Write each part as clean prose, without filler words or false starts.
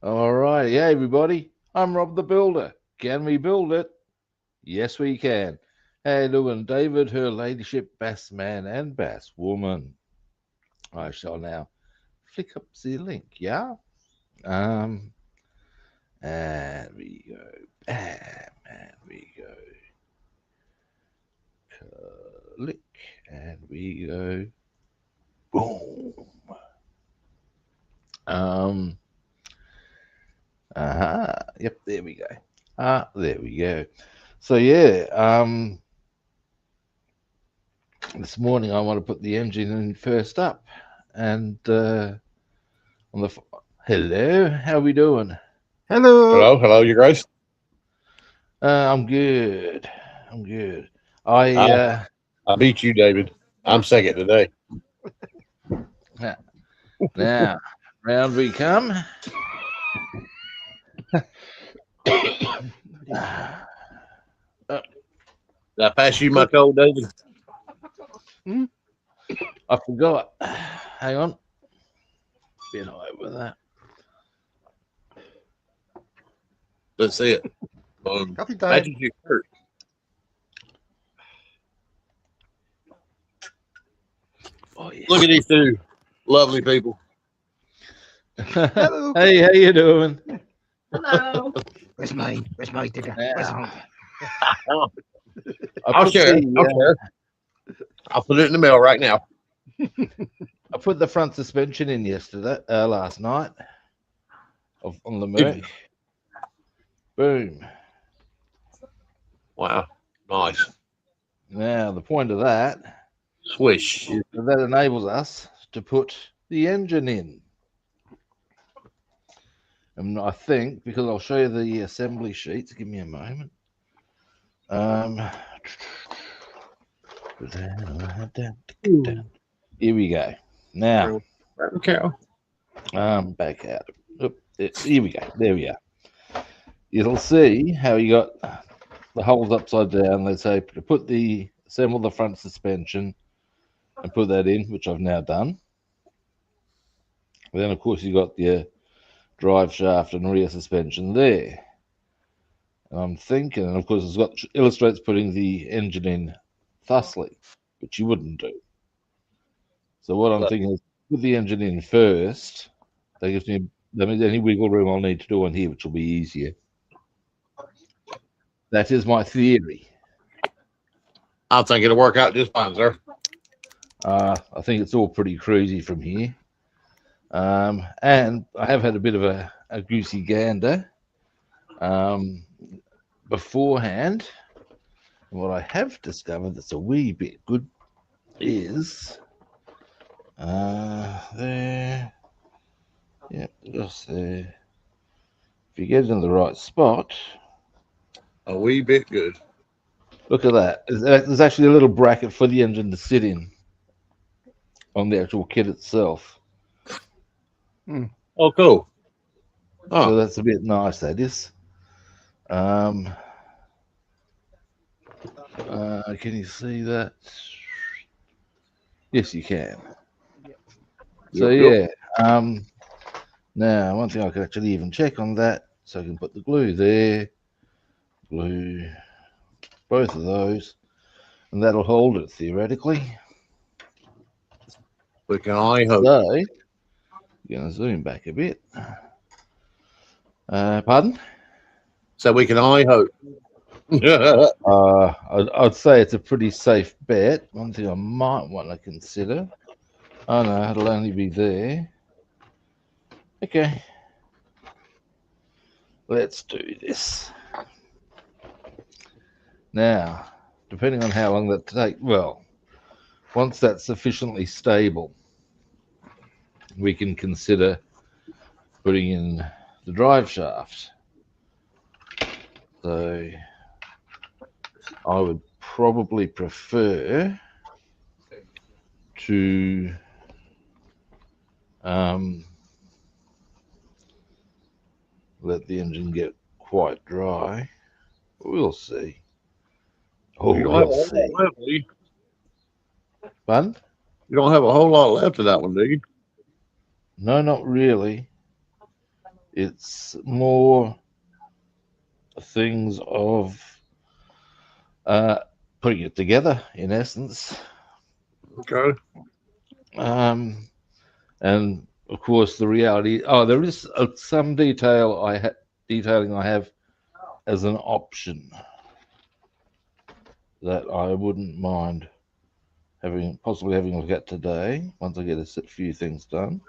All right, yeah, everybody. I'm Rob the Builder. Can we build it? Yes, we can. How you doing, David, her ladyship, Bassman, and Basswoman? I shall now flick up the link, yeah? Um, and we go, bam, and we go, click, and we go, boom. Um, yep, there we go. There we go. So yeah, this morning I want to put the engine in first up, and on the hello, how we doing? Hello. Hello, hello, you guys. I'm good. I'm good. I I I beat you, David. I'm second today. now round we come. Uh, Did I pass you my code, David? Hmm? I forgot. Hang on. Been over that. Let's see it. Coffee time. Matches your shirt. Oh yeah. Look at these two lovely people. Hello. Hey, how you doing? Hello. Where's mine? Where's my digger? Where's Now, mine? I I'll put share. I'll the share. I'll put it in the mail right now. I put the front suspension in last night, on the Did you? Merc. Boom. Wow, nice. Now the point of that Swish. is that enables us to put the engine in. And I think because I'll show you the assembly sheets. Give me a moment. Here we go. Now, Okay. back out. Here we go. There we are. You'll see how you got the holes upside down. Let's say to assemble the front suspension and put that in, which I've now done. Then, of course, you got your drive shaft and rear suspension there. And I'm thinking, and of course, illustrates putting the engine in thusly, which you wouldn't do. So what I'm But thinking is put the engine in first. That gives me any wiggle room I'll need to do on here, which will be easier. That is my theory. I think it'll work out just fine, sir. I think it's all pretty cruisy from here. And I have had a bit of a goosey gander beforehand. And what I have discovered that's a wee bit good is there. Yep, just there. If you get it in the right spot, A wee bit good. look at that. There's actually a little bracket for the engine to sit in on the actual kit itself. Oh, cool. So Oh, that's a bit nice, that is. Um, can you see that? Yes, you can. So yep, yep. yeah. Now one thing I could actually even check on that, so I can put the glue there, glue both of those, and that'll hold it theoretically. We can only hope. So, gonna zoom back a bit. Pardon? So we can only hope. I'd say it's a pretty safe bet. One thing I might want to consider. Oh no, it'll only be there. Okay, let's do this. Now, depending on how long that takes, well, once that's sufficiently stable, we can consider putting in the drive shaft. So I would probably prefer to let the engine get quite dry. We'll see. Oh, You don't have a we'll whole see. lot left, do you? Fun? You don't have a whole lot left of that one, do you? No, not really. It's more things of putting it together, in essence. Okay. And of course, the reality. Oh, there is some detailing I have as an option that I wouldn't mind possibly having a look at today once I get a few things done.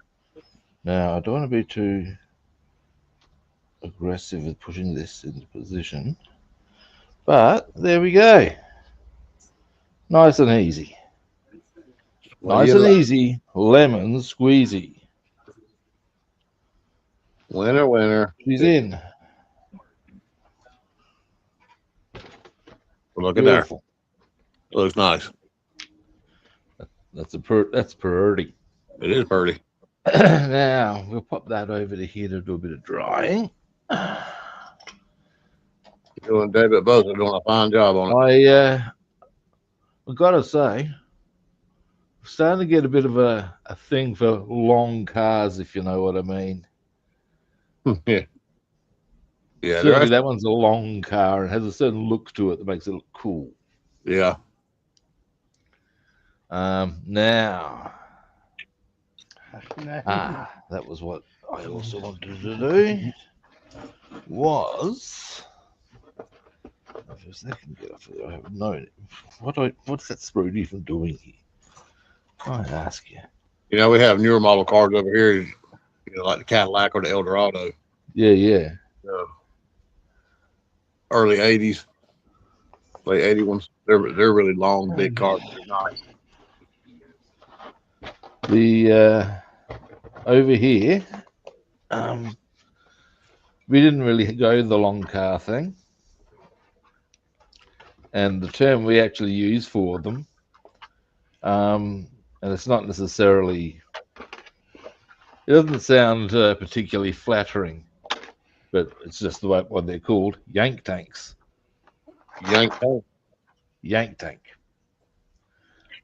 Now, I don't want to be too aggressive with pushing this into position, but there we go. Nice and easy. Nice and easy, lemon squeezy. Winner. She's in. Look at there. Looks nice. That's pretty. It is pretty. Now we'll pop that over to here to do a bit of drying. You and David both are doing a fine job on it. I've got to say, I'm starting to get a bit of a thing for long cars, if you know what I mean. Yeah. Yeah, certainly that one's a long car and has a certain look to it that makes it look cool. Yeah. Now, that was what I also wanted to do. Was for a second get off there. I have no what's that sprue even doing here? I ask you. You know, we have newer model cars over here, you know, like the Cadillac or the Eldorado. Yeah. Early 80s, late 80 ones. They're really long, big cars. They're nice. The over here, we didn't really go the long car thing, and the term we actually use for them, and it's not necessarily. It doesn't sound particularly flattering, but it's just what they're called: yank tanks. Yank tank. Yank tank.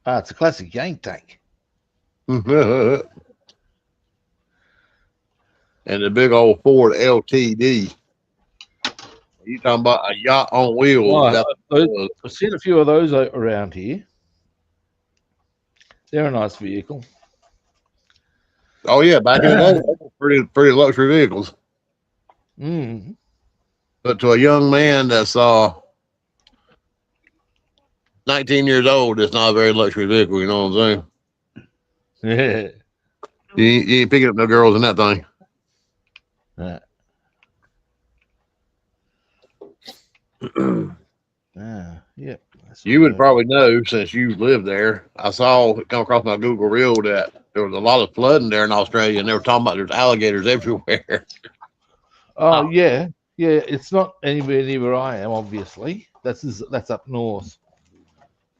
It's a classic yank tank. And the big old Ford LTD. You talking about a yacht on wheels? I've seen a few of those around here. They're a nice vehicle. Oh yeah, back in the day, they were pretty luxury vehicles. But to a young man that's 19 years old, it's not a very luxury vehicle. You know what I'm saying? Yeah. You ain't picking up no girls in that thing. Yeah. You would probably know since you live there. I saw it come across my Google reel that there was a lot of flooding there in Australia, and they were talking about there's alligators everywhere. Oh yeah. It's not anywhere near where I am, obviously. That's up north.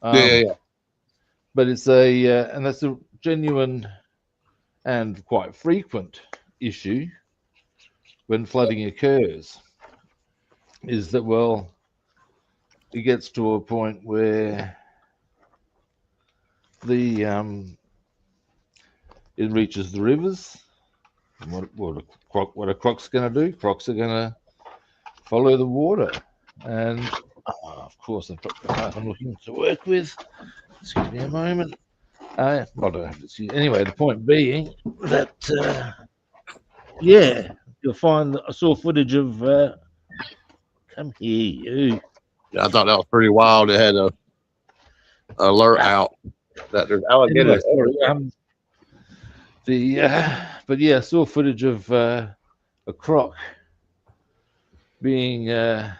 Yeah. But it's and that's a genuine and quite frequent issue when flooding occurs. Is that it gets to a point where it reaches the rivers. And what are crocs going to do? Crocs are going to follow the water, and of course I've got the part I'm looking to work with. Excuse me a moment. I don't have to see. Anyway, the point being that you'll find I saw footage of. Come here, you. Yeah, I thought that was pretty wild. It had a alert out that there's alligators. But yeah, I saw footage of a croc being in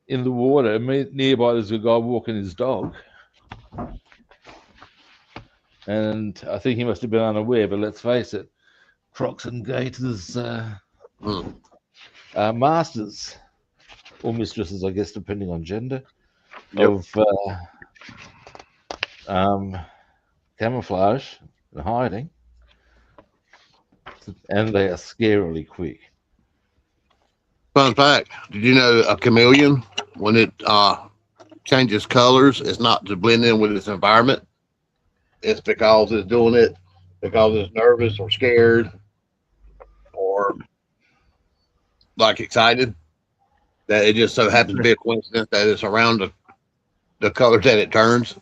the water. Nearby, there's a guy walking his dog, and I think he must have been unaware. But let's face it, crocs and gators, masters or mistresses, I guess, depending on gender, of camouflage and hiding, and they are scarily quick. Fun fact: did you know a chameleon, when it changes colors, it's not to blend in with its environment? It's because it's doing it because it's nervous or scared or like excited that it just so happens to be a coincidence that it's around the color that it turns.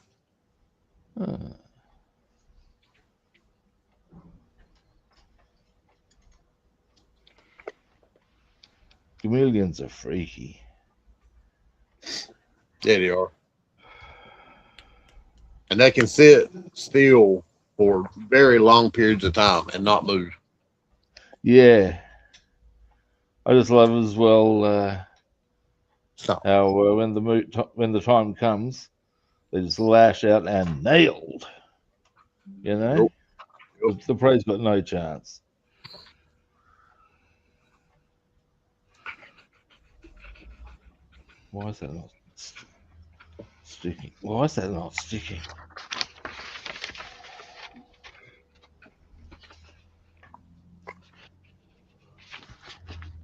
Chameleons are freaky. Yeah, they are. And they can sit still for very long periods of time and not move. Yeah. I just love as well So, how when the time comes, they just lash out and nailed. You know, Yep. the pre's got no chance. Why is that not sticking? Why is that not sticking?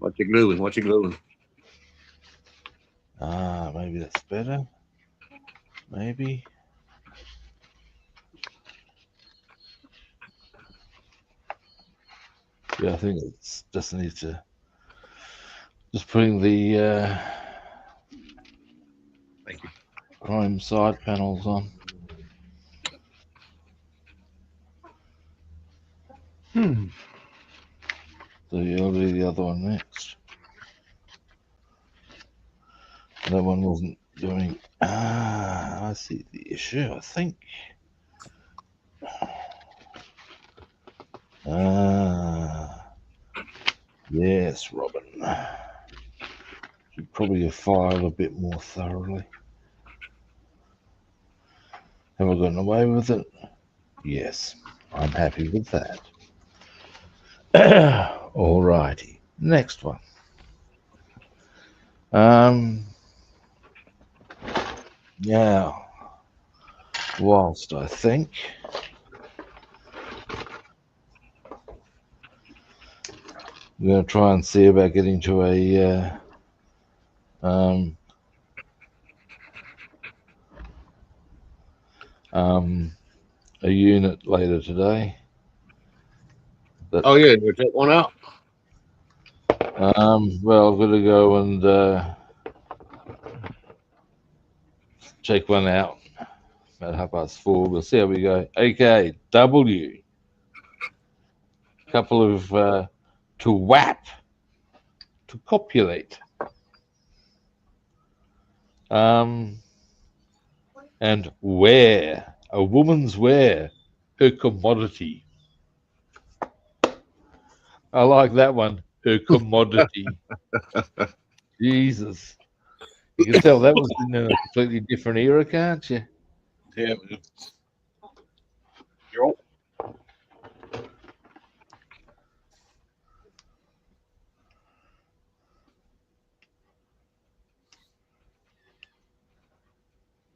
what you gluing? What you gluing? Ah, maybe that's better. Maybe. Yeah, I think it's just needs to just putting the Thank you. chrome side panels on. So you'll do the other one next. That one wasn't doing. Ah, I see the issue. I think. Ah, yes, Robin. Should probably have filed a bit more thoroughly. Have I gotten away with it? Yes, I'm happy with that. Alrighty, next one. Now, whilst I think, we're going to try and see about getting to a unit later today. Oh, yeah. You take one out? Well, I've got to go and check one out at 4:30. We'll see how we go. Okay, W. Couple of to whap, to copulate. And wear, a woman's wear, her commodity. I like that one, her commodity. Jesus. You can tell that was in a completely different era, can't you? Yeah.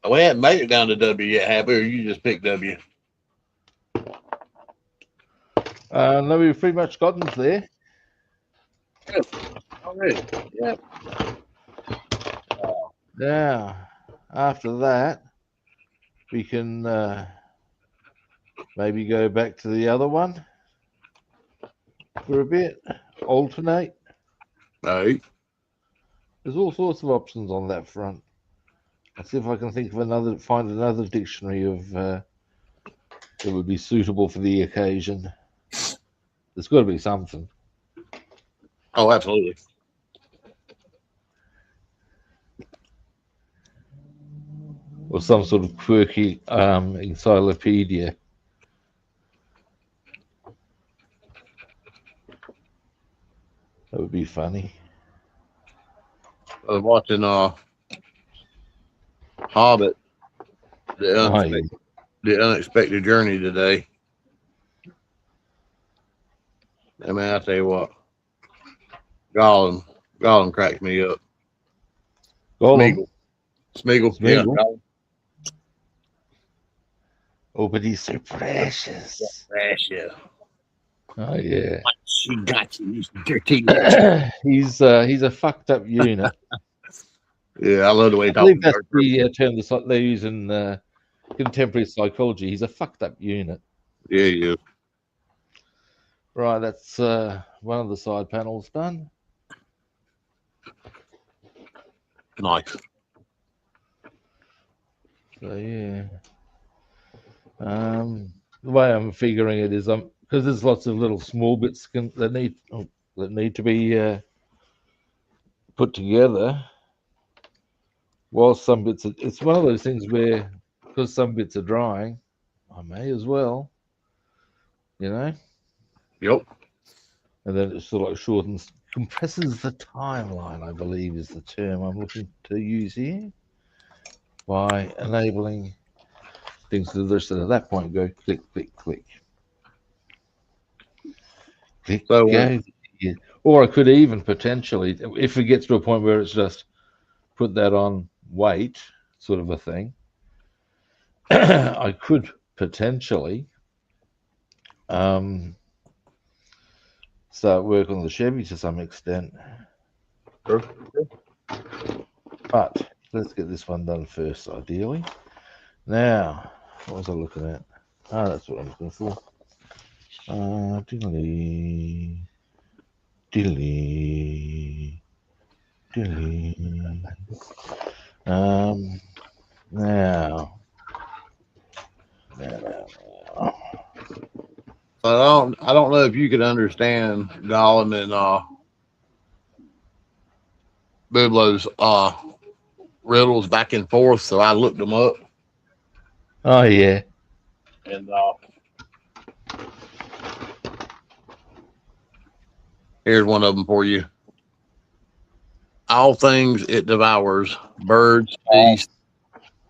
We haven't made it down to W yet, have we? Or you just picked W? No, we've pretty much gotten there. Already. Yeah. Now, after that, we can maybe go back to the other one for a bit, alternate. Right. There's all sorts of options on that front. Let's see if I can think of find another dictionary of that would be suitable for the occasion. There's got to be something. Oh, absolutely. Or some sort of quirky encyclopedia. That would be funny. I was watching Hobbit, the unexpected journey today. I mean, I tell you what, Gollum cracks me up. Gollum. Smeagol. Yeah. Gollum. Oh, but he's so precious. Precious. Oh yeah. She got you, dirty. He's a fucked up unit. Yeah, I love the way he I believe talks. that's the term they use in contemporary psychology. He's a fucked up unit. Yeah, yeah. Right, that's one of the side panels done. Nice. So yeah. The way I'm figuring it is, because there's lots of little small bits that need to be put together. While some bits, it's one of those things where, because some bits are drying, I may as well, you know. Yep. And then it sort of like shortens, compresses the timeline, I believe is the term I'm looking to use here, by enabling things to just at that point go click, click, click. Click, So, go. Yeah. Or I could even potentially, if it gets to a point where it's just put that on wait, sort of a thing, I could potentially start work on the Chevy to some extent. sure. But let's get this one done first, ideally. Now, what was I looking at? Ah, that's what I'm looking for. Dilly, dilly, dilly. Now. I don't know if you could understand Gollum and Biblo's riddles back and forth, so I looked them up. Oh yeah. And here's one of them for you. All things it devours: birds, beasts,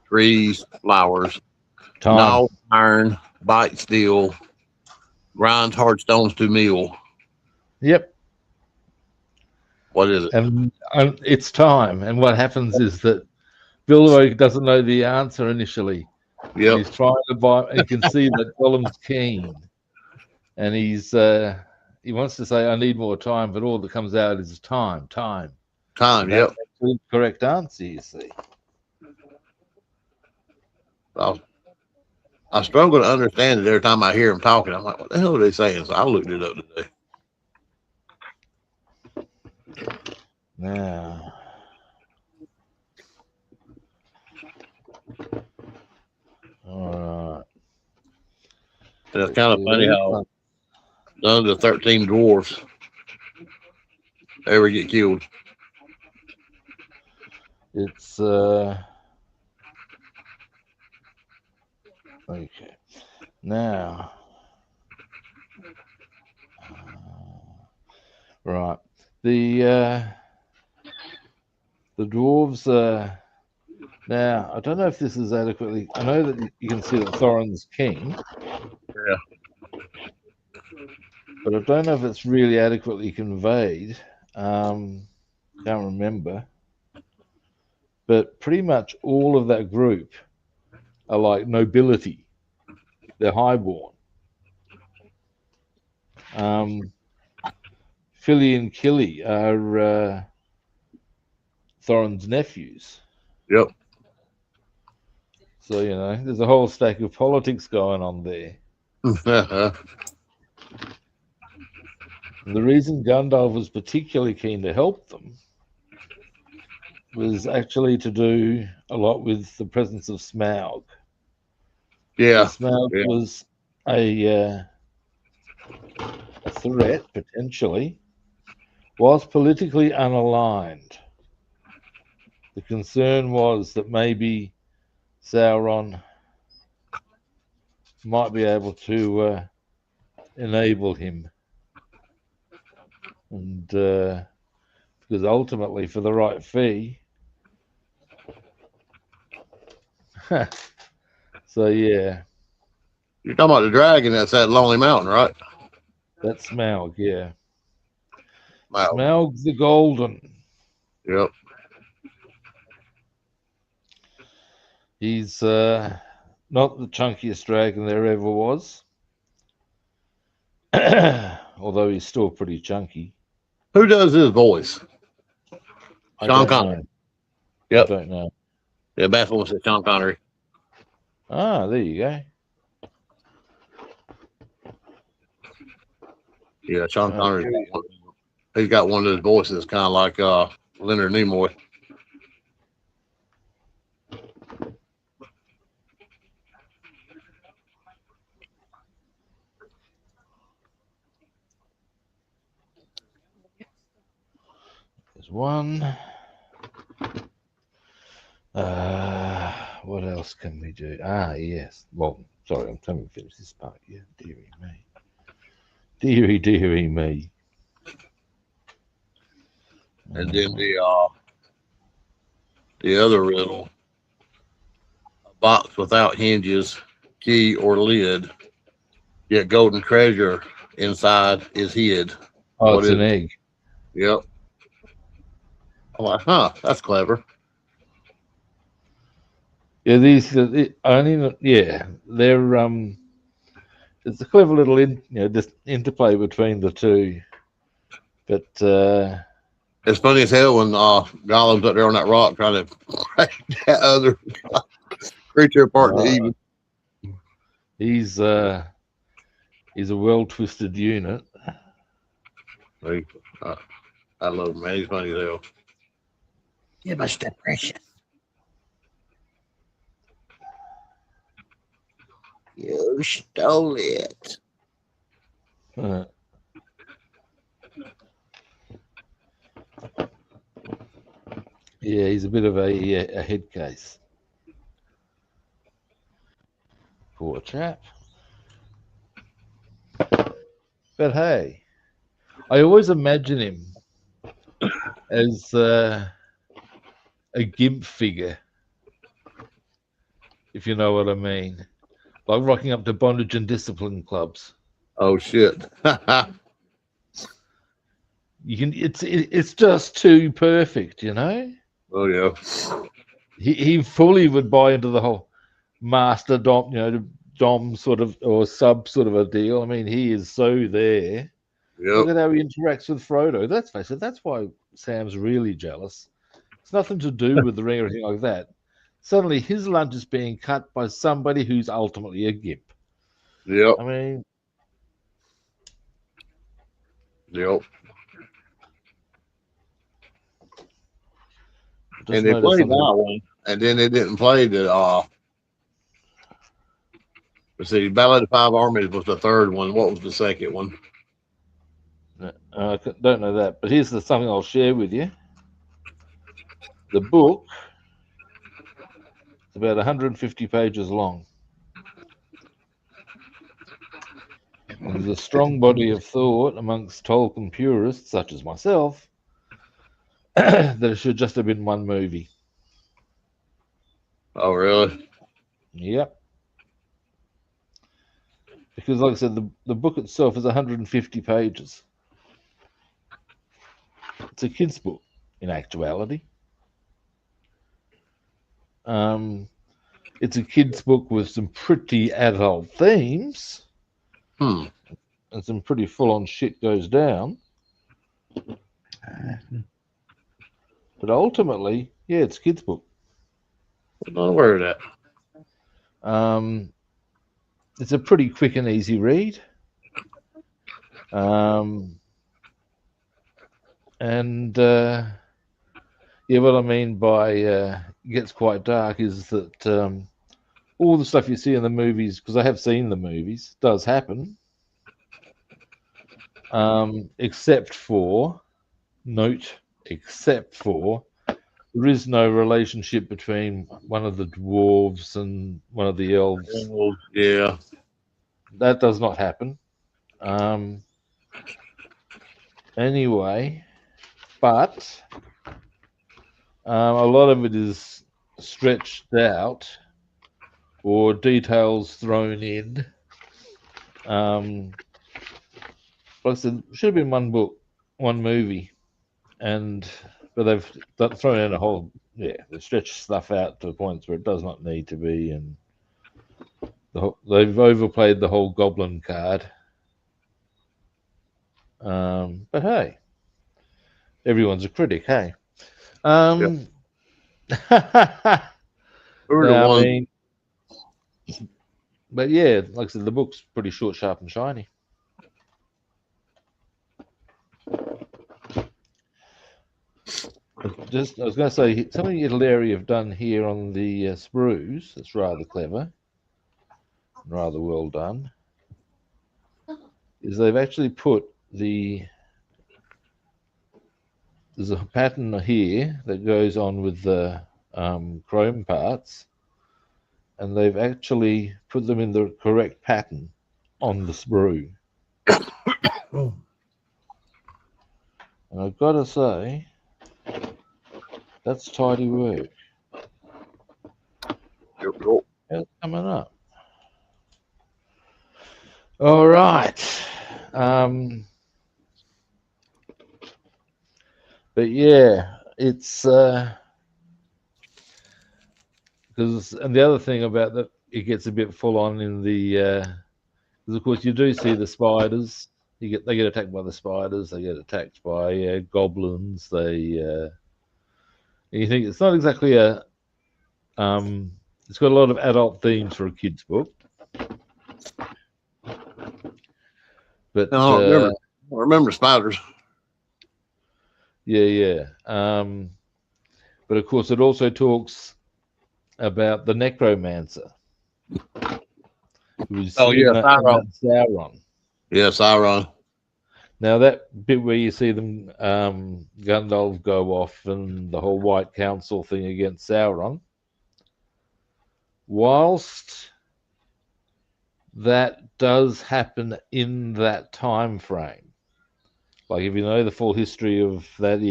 trees, flowers. Time. Gnaws iron, bites steel, grinds hard stones to meal. Yep. What is it? And it's time. And what happens is that Bilbo doesn't know the answer initially. Yep. He's trying to buy, and you can see that Gollum's keen, and he wants to say, "I need more time," but all that comes out is time. Time. And Yep. that's the correct answer. You see. I struggle to understand it every time I hear them talking. I'm like, what the hell are they saying? So I looked it up today. Now. All right. And it's kind of funny how none of the 13 dwarfs ever get killed. It's okay. Now, right. The dwarves. Now, I don't know if this is adequately. I know that you can see that Thorin's king. Yeah. But I don't know if it's really adequately conveyed. Can't remember. But pretty much all of that group are like nobility. They're highborn. Philly and Killy are Thorin's nephews. Yep. So, there's a whole stack of politics going on there. And the reason Gandalf was particularly keen to help them was actually to do a lot with the presence of Smaug. Yeah. Smaug was a threat, potentially, whilst politically unaligned. The concern was that maybe Sauron might be able to enable him. And because ultimately, for the right fee. So, yeah. You're talking about the dragon that's at Lonely Mountain, right? That's Smaug, yeah. Wow. Smaug the Golden. Yep. He's not the chunkiest dragon there ever was. Although he's still pretty chunky. Who does his voice? Sean Connery. Yep. I don't know. Yeah, Bassman said Sean Connery. Ah, there you go. Yeah, Sean Connery. He's got one of those voices, kind of like Leonard Nimoy. There's one. What else can we do? Yes. Well, sorry, I'm trying to finish this part. Yeah, dearie me. Dearie me. And then the other riddle, a box without hinges, key or lid, yet golden treasure inside is hid. Oh, What it's is an it? egg. Yep. I'm like, huh, that's clever. Yeah, these only. Yeah, they're It's a clever little just interplay between the two. But It's funny as hell when Gollum's up there on that rock trying to break that other creature apart to even. he's a well twisted unit. I love him, man. He's funny as hell. Give us the precious. You stole it. Yeah, he's a bit of a head case. Poor chap. But hey, I always imagine him as a gimp figure, if you know what I mean, like rocking up to bondage and discipline clubs. Oh shit! It's just too perfect, you know. Oh yeah. He fully would buy into the whole master dom, dom sort of or sub sort of a deal. I mean, he is so there. Look Yep. at how he interacts with Frodo. Let's face it, that's why Sam's really jealous. It's nothing to do with the ring or anything like that. Suddenly, his lunch is being cut by somebody who's ultimately a gimp. Yep. I mean, Yep. just And they notice played something. that one, and then they didn't play the. Let's see, Ballad of Five Armies was the third one. What was the second one? I don't know that, but here's something I'll share with you. The book is about 150 pages long. And there's a strong body of thought amongst Tolkien purists, such as myself, that it should just have been one movie. Oh, really? Yep. Because, like I said, the book itself is 150 pages. It's a kid's book, in actuality. It's a kid's book with some pretty adult themes. And some pretty full-on shit goes down. But ultimately, yeah, it's a kid's book. I'm not aware of that. It's a pretty quick and easy read. Yeah, what I mean by it gets quite dark is that all the stuff you see in the movies, because I have seen the movies, does happen. Except for there is no relationship between one of the dwarves and one of the elves. Yeah. That does not happen. Anyway, but a lot of it is stretched out or details thrown in. Like I said, should have been one book, one movie, but they've thrown in a whole, they've stretched stuff out to points where it does not need to be, and they've overplayed the whole goblin card. But hey, everyone's a critic, hey. Who are the ones? But yeah, like I said, the book's pretty short, sharp, and shiny. just I was going to say something Italeri have done here on the sprues. That's rather clever, rather well done. Is they've actually put there's a pattern here that goes on with the chrome parts, and they've actually put them in the correct pattern on the sprue. And I've got to say, that's tidy work. How's it coming up? All right. But yeah, it's because and the other thing about that, it gets a bit full on in the because of course you do see the spiders. They get attacked by the spiders. They get attacked by goblins. You think it's not exactly a it's got a lot of adult themes for a kid's book. But No, I remember spiders. Yeah. But of course, it also talks about the necromancer. Sauron. Yeah, Sauron. Now that bit where you see them, Gandalf go off and the whole White Council thing against Sauron, whilst that does happen in that time frame, like if you know the full history of that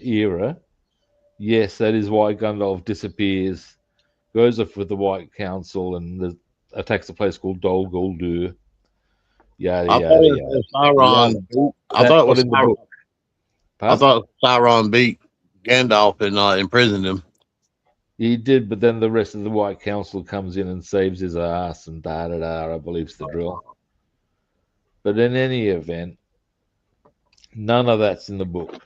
era, yes, that is why Gandalf disappears, goes off with the White Council, and attacks a place called Dol Guldur. Yada I yada yada. Sauron. I thought it was Sauron. I Pardon? thought Sauron beat Gandalf and imprisoned him. He did, but then the rest of the White Council comes in and saves his ass and da da da. I believe's the drill. But in any event, none of that's in the book.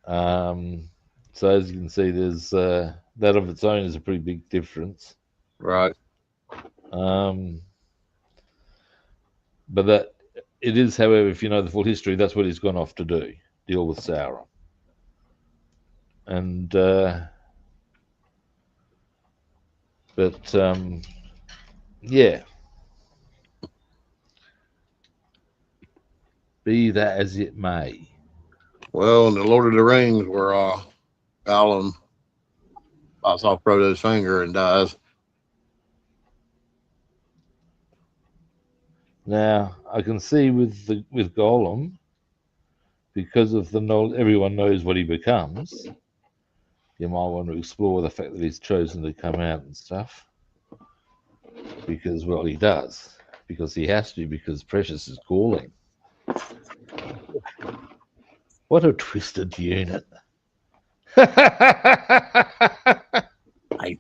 So as you can see, there's that of its own is a pretty big difference. Right. But that it is, however, if you know the full history, that's what he's gone off to do, deal with Sauron. And but yeah, be that as it may. Well, in the Lord of the Rings, where Gollum bites off Frodo's finger and dies. Now I can see with Gollum, because of the knowledge, everyone knows what he becomes. You might want to explore the fact that he's chosen to come out and stuff, because well, he does, because he has to, because Precious is calling. What a twisted unit! My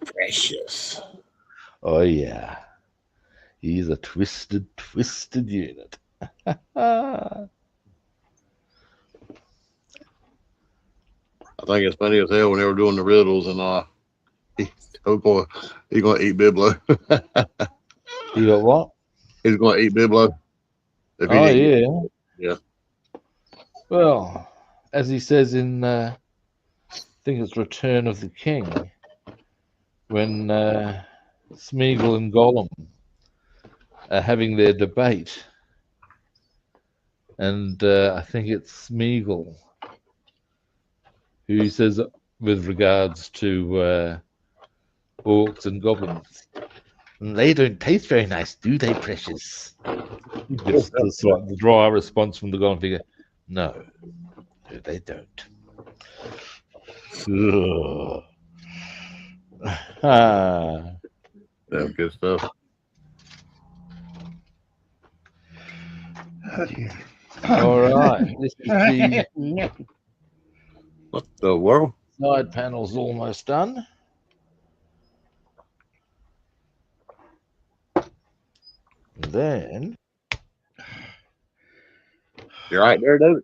precious. Oh yeah, he's a twisted unit. I think it's funny as hell when they were doing the riddles and oh boy, he's gonna eat Biblo. You got what? He's gonna eat Biblo. Oh yeah. Yeah. Well, as he says in, I think it's Return of the King, when Smeagol and Gollum are having their debate, and I think it's Smeagol who says, with regards to orcs and goblins, they don't taste very nice, do they, Precious? It's the dry response from the Gollum figure. No, they don't. Yeah, good stuff. All right. This is the What the world? side panel's almost done. And then You're right there, David.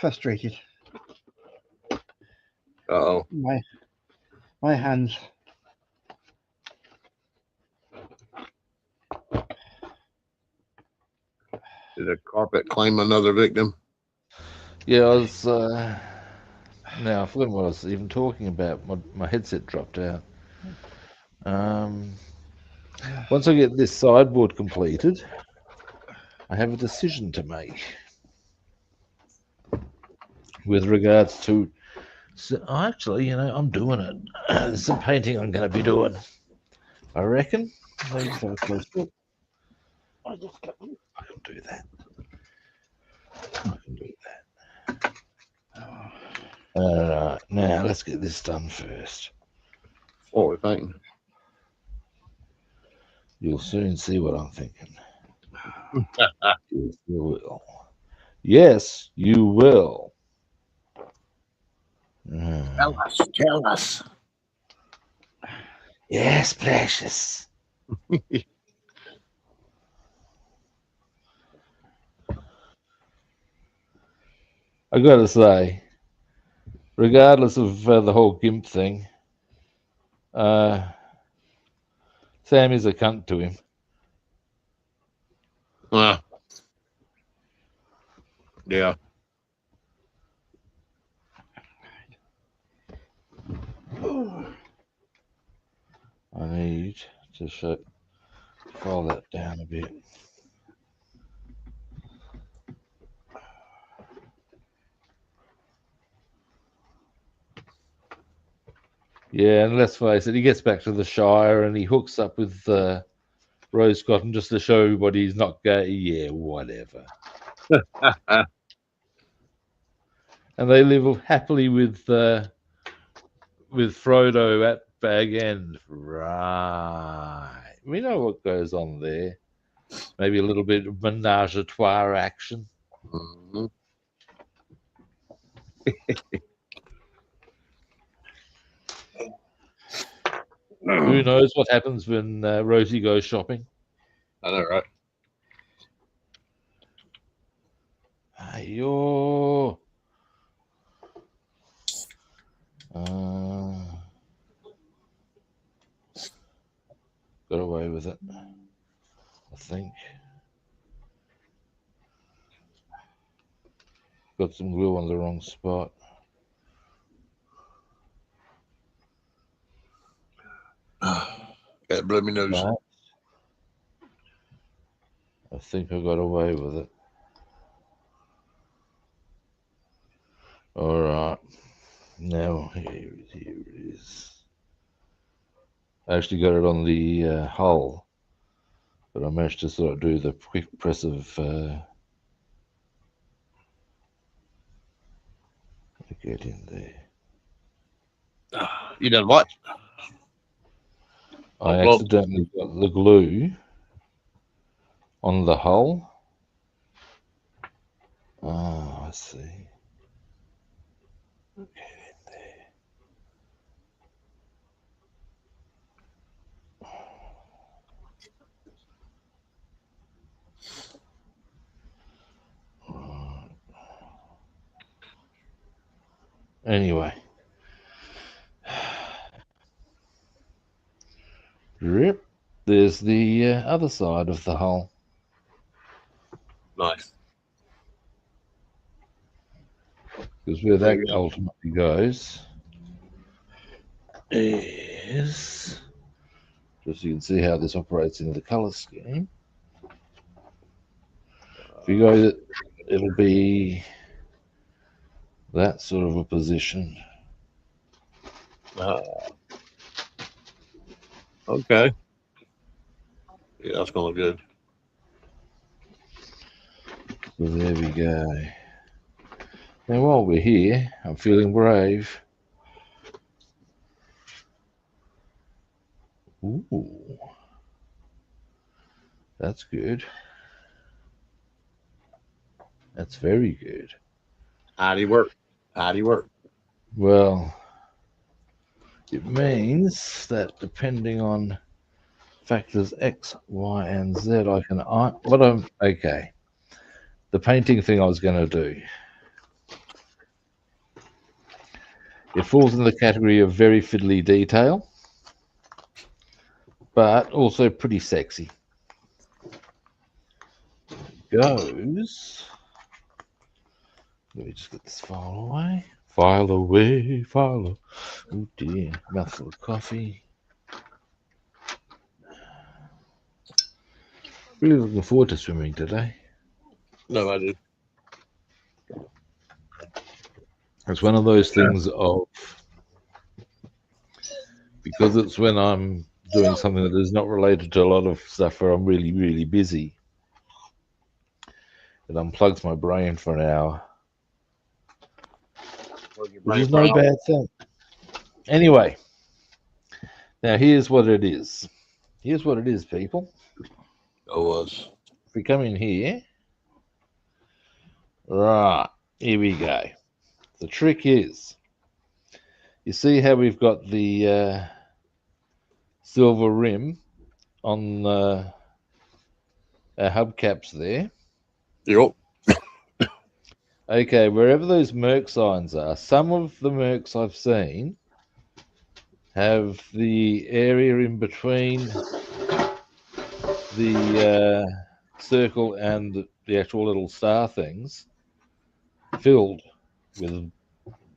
Frustrated. Uh-oh. My hands. Did a carpet claim another victim? Yeah, I was. Now I forgot what I was even talking about. My headset dropped out. Um, once I get this sideboard completed, I have a decision to make with regards to. So actually, I'm doing it. There's some painting I'm going to be doing. I reckon. Let me just have a close look. I can do that. I can do that. All right, now let's get this done first. What we thinking? You'll soon see what I'm thinking. Yes, you will. Yes, you will. Tell us. Tell us. Yes, precious. I gotta say, regardless of the whole GIMP thing, uh, Sam is a cunt to him. Yeah. I need to file that down a bit. Yeah, and let's face it, he gets back to the Shire and he hooks up with Rose Cotton just to show everybody he's not gay. Yeah, whatever. And they live happily with Frodo at Bag End. Right. We know what goes on there. Maybe a little bit of menage a trois action. Mm-hmm. Who knows what happens when Rosie goes shopping? I know, right? Ayo. Got away with it, I think. Got some glue on the wrong spot. That blew me nose. No, I think I got away with it. All right. Now, here it is. I actually got it on the hull, but I managed to sort of do the quick press of get in there. You done what? I Well, accidentally got the glue on the hull. Oh, I see. Get in there. Right. Anyway. Rip. There's the other side of the hull. nice. Because where that ultimately goes is, just so you can see how this operates in the color scheme. If you go, it'll be that sort of a position. Okay. Yeah, that's gonna look good. So there we go. Now while we're here, I'm feeling brave. Ooh, that's good. That's very good. How do you work? How do you work? Well, it means that depending on factors X, Y, and Z, okay. The painting thing I was going to do. It falls in the category of very fiddly detail, but also pretty sexy. Goes. Let me just get this file away. File away, file. Oh dear, mouthful of coffee. Really looking forward to swimming today. No, I do. It's one of those things of, because it's when I'm doing something that is not related to a lot of stuff where I'm really, really busy, it unplugs my brain for an hour, which is no bad thing. Anyway, now here's what it is. Here's what it is, people. It was. If we come in here, right, here we go. The trick is, you see how we've got the silver rim on our hubcaps there? Yep. Okay, wherever those Merc signs are, some of the Mercs I've seen have the area in between the circle and the actual little star things filled with,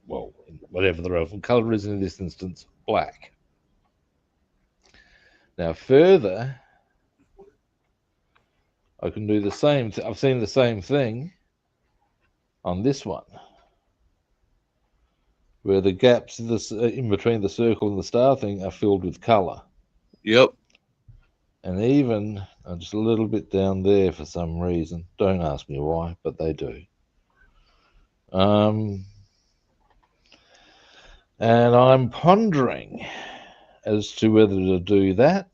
well, whatever the relevant color is in this instance, black. Now, further, I can do the same. I've seen the same thing on this one, where the gaps in between the circle and the star thing are filled with color. Yep. And even just a little bit down there for some reason. Don't ask me why, but they do. And I'm pondering as to whether to do that.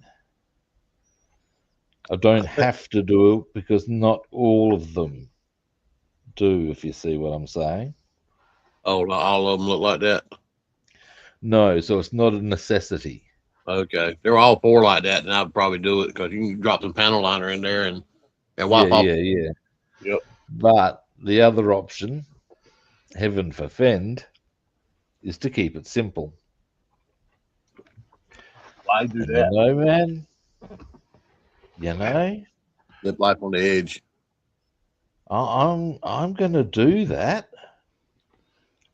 I don't have to do it because not all of them do, if you see what I'm saying. Oh, all of them look like that. No, so it's not a necessity. Okay, they were all four like that, and I'd probably do it because you can drop some panel liner in there and wipe off. Yeah. Yep. But the other option, heaven forfend, is to keep it simple. Why do And that? you know, man, Live life on the edge. I'm going to do that.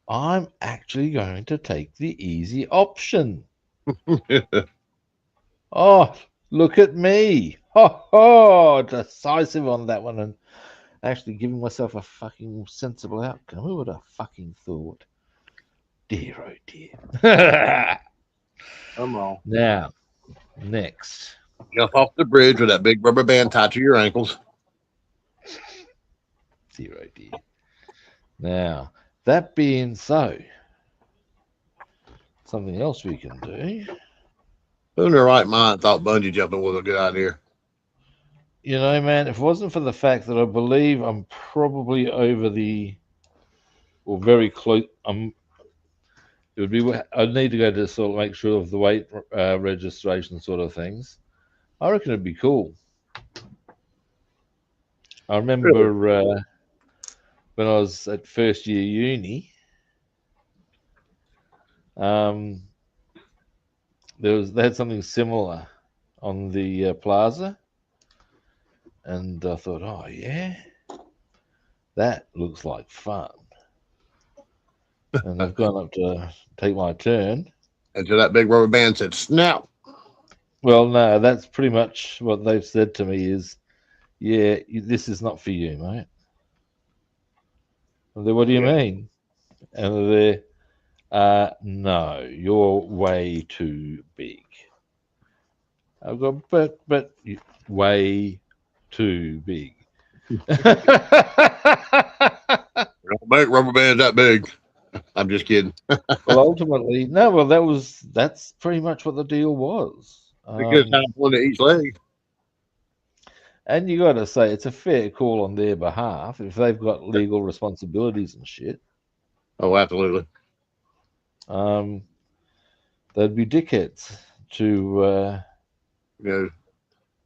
I'm actually going to take the easy option. Oh, look at me. Decisive on that one and actually giving myself a fucking sensible outcome. Who would have fucking thought? Dear, oh dear. Come on. Now, next. Jump off the bridge with that big rubber band tied to your ankles. Dear, oh dear. Now, that being so, something else we can do. Who in their right mind thought bungee jumping was a good idea? You know, man, if it wasn't for the fact that I believe I'm probably over or very close. It would be. I'd need to go to sort of make sure of the weight registration sort of things. I reckon it'd be cool. I remember when I was at first year uni. They had something similar on the plaza, and I thought, oh yeah, that looks like fun. And I've gone up to take my turn. And so that big rubber band said, "Snap." Well, no, that's pretty much what they've said to me is, yeah, this is not for you, mate. And then, what do you mean? And they're, no, you're way too big. I've got, but way too big. Don't make rubber bands that big. I'm just kidding. Well, ultimately, no. Well, that's pretty much what the deal was. Because have one to each leg. And you got to say it's a fair call on their behalf if they've got legal responsibilities and shit. Oh, absolutely. They'd be dickheads to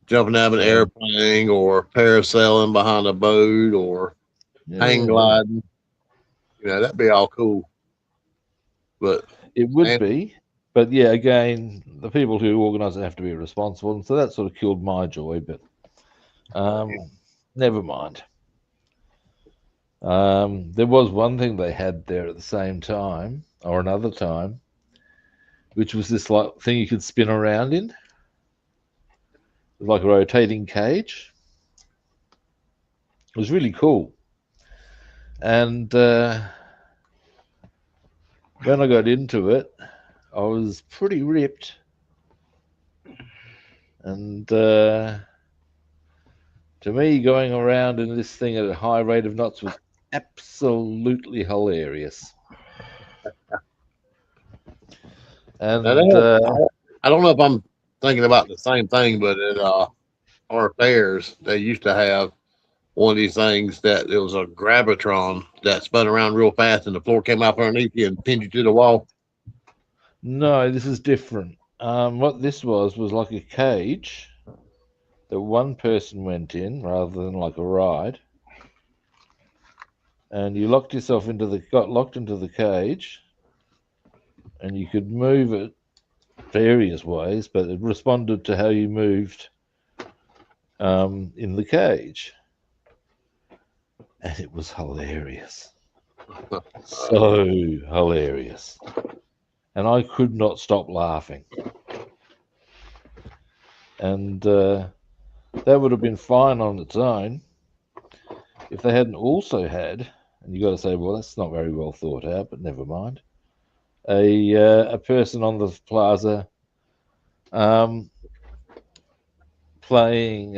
jumping out of an airplane or parasailing behind a boat or hang gliding. That'd be all cool. But it would be. But yeah, again, the people who organise it have to be responsible, and so that sort of killed my joy. But never mind. There was one thing they had there at the same time, or another time, which was this like thing you could spin around in, like a rotating cage. It was really cool. And when I got into it, I was pretty ripped. And to me, going around in this thing at a high rate of knots was absolutely hilarious. And I don't know if I'm thinking about the same thing, but at our fairs, they used to have one of these things that it was a gravitron that spun around real fast and the floor came out underneath you and pinned you to the wall. no, this is different. What this was like a cage that one person went in rather than like a ride. And you got locked into the cage, and you could move it various ways, but it responded to how you moved in the cage. And it was hilarious. So hilarious. And I could not stop laughing. And that would have been fine on its own if they hadn't also had, and you got to say, well, that's not very well thought out, but never mind, a person on the plaza playing,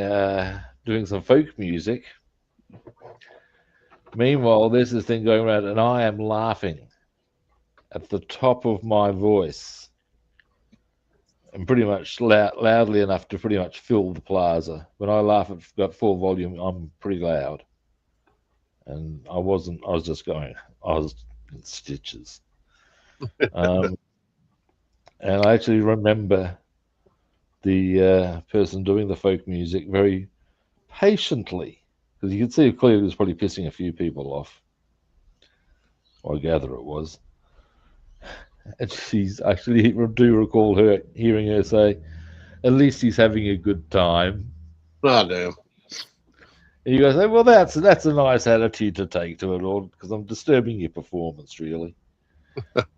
doing some folk music. Meanwhile, there's this thing going around, and I am laughing at the top of my voice, and pretty much loudly enough to pretty much fill the plaza. When I laugh at full volume, I'm pretty loud. And I was just going, I was in stitches. And I actually remember the person doing the folk music very patiently, because you could see clearly it was probably pissing a few people off. I gather it was. And she's actually do recall hearing her say, "At least he's having a good time." Oh, damn. And you guys say, "Well, that's a nice attitude to take to it all, because I'm disturbing your performance, really."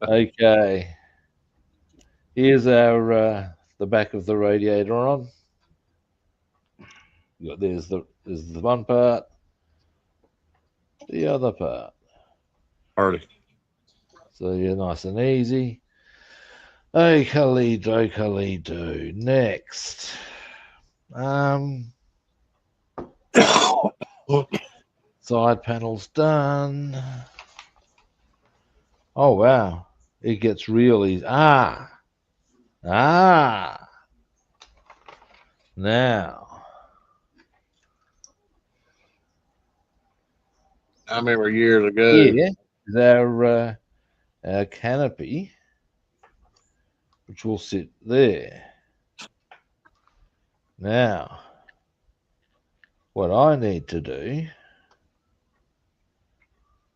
Okay, here's our the back of the radiator on. There's the one part, the other part. Hardy. So you're nice and easy. Okay, do. Next. Side panels done. Oh wow. It gets really now. I remember years ago. Yeah, our canopy, which will sit there. Now, what I need to do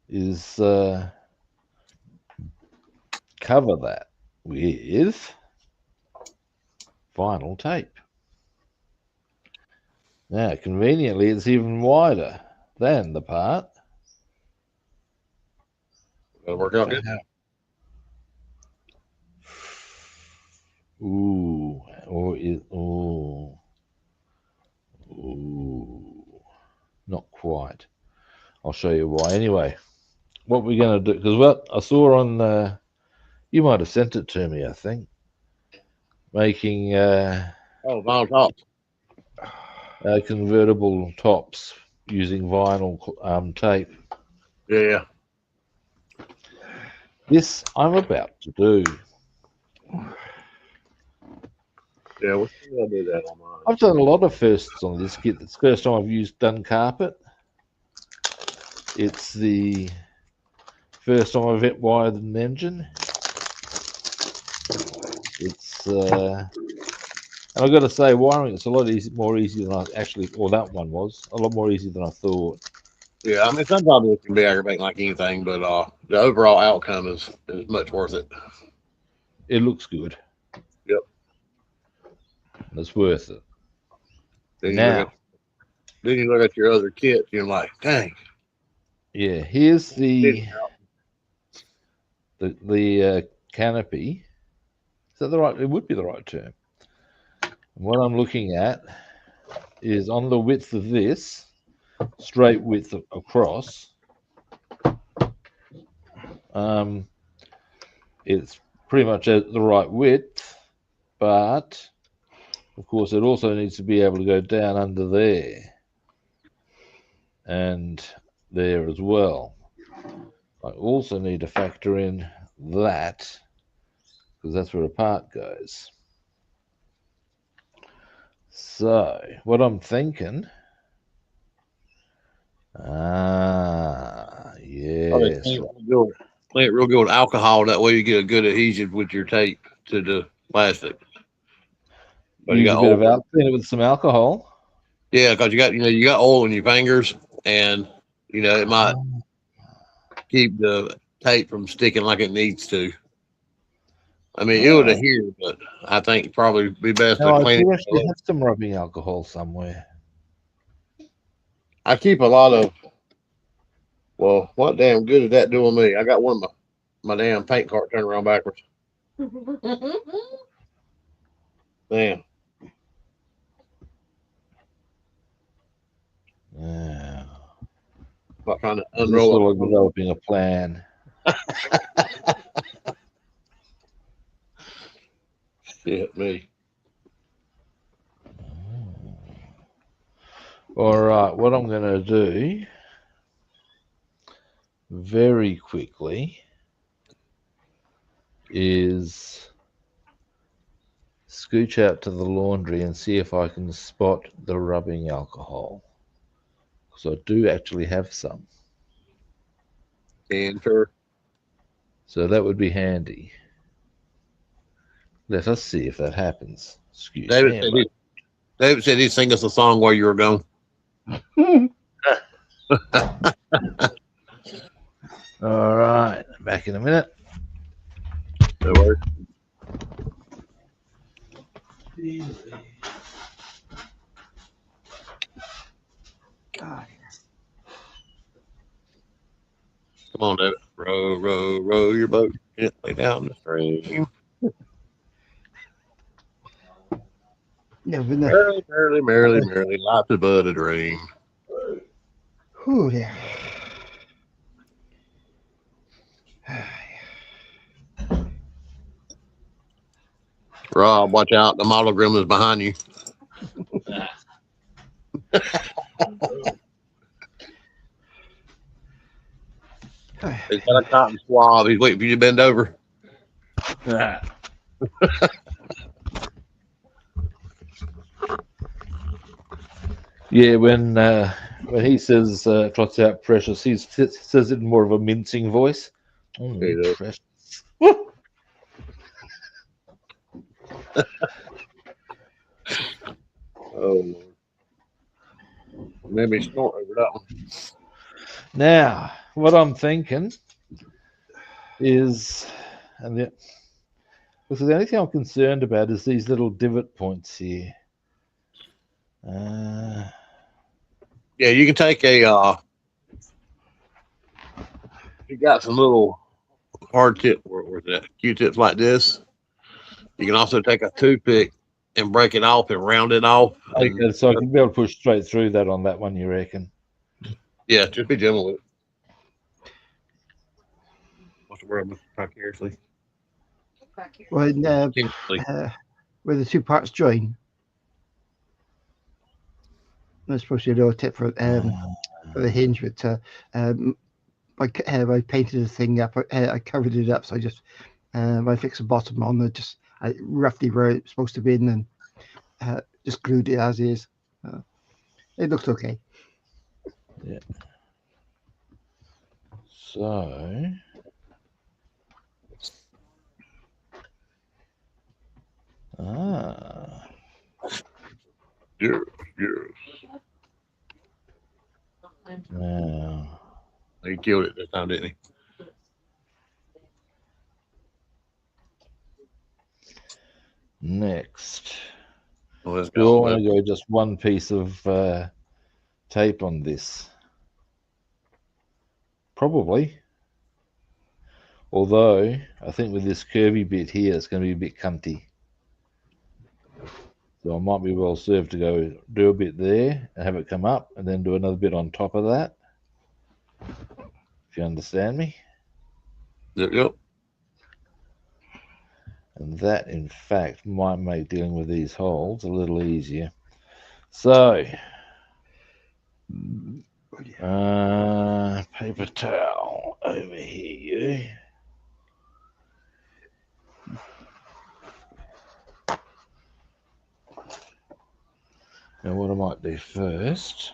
is cover that with vinyl tape. Now, conveniently, it's even wider than the part. It'll work out good. Ooh, not quite. I'll show you why. Anyway, what we're going to do, because I saw on, you might have sent it to me, I think, making vinyl tops. Convertible tops using vinyl tape. Yeah. This I'm about to do. Yeah, we're still gonna do that on mine. I've done a lot of firsts on this kit. It's the first time I've done carpet. It's the first time I've wired an engine. It's and I've got to say, wiring it's a lot more easy than I actually, or that one was a lot more easy than I thought. Yeah, I mean sometimes it can be aggravating like anything, but the overall outcome is much worth it. It looks good. Yep. It's worth it. Then you look at your other kits, you're like, dang, Yeah, here's the canopy. Is that the right? It would be the right term. What I'm looking at is on the width of this, straight width across. It's pretty much at the right width, but of course it also needs to be able to go down under there and there as well. I also need to factor in that because that's where a part goes. So what I'm thinking, yes, Clean it real good with alcohol. That way you get a good adhesion with your tape to the plastic. But use a bit of clean it with some alcohol. Yeah, because you got oil in your fingers, and it might keep the tape from sticking like it needs to. I mean, it would adhere, but I think probably be best No, to I clean do it. actually have some rubbing alcohol somewhere. I keep a lot of. Well, what damn good is that doing me? I got one of my damn paint cart turned around backwards. Damn. Yeah. About trying to Just unroll sort it. of developing a plan. Shit, me. All right, what I'm going to do very quickly is scooch out to the laundry and see if I can spot the rubbing alcohol. Because I do actually have some. And sure. So that would be handy. Let us see if that happens. Excuse David said he'd sing us a song while you were gone. All right, back in a minute. No worries. God. Come on, David. Row, row, row your boat gently down the stream. Never know. Merrily, merrily, merrily, merrily, life is but a dream. Whew, there. Rob, watch out. The model grim is behind you. He's got a cotton swab. He's waiting for you to bend over. Yeah, when he says trots out precious, he says it in more of a mincing voice. Precious. Oh, Lord. Maybe snort over that one. Now, what I'm thinking is, because the only thing I'm concerned about is these little divot points here. Yeah, you can take a. You got some little hard tip or that Q-tips like this. You can also take a toothpick and break it off and round it off. Okay, so I can be able to push straight through that on that one, you reckon? Yeah, just be gentle with it. What's the word? Precariously. When, where the two parts join. That's supposed to be a little tip for the hinge, but I painted the thing up. I covered it up, so I just I fixed the bottom on the roughly where it's supposed to be, and then just glued it as is. It looks okay. Yeah. So. Yes. Now. He killed it this time, didn't he? Next. Well, Do I want to go just one piece of tape on this? Probably. Although, I think with this curvy bit here, it's going to be a bit cunty. So I might be well served to go do a bit there and have it come up and then do another bit on top of that. If you understand me. Yep. And that, in fact, might make dealing with these holes a little easier. So, paper towel over here, you. Now, what I might do first,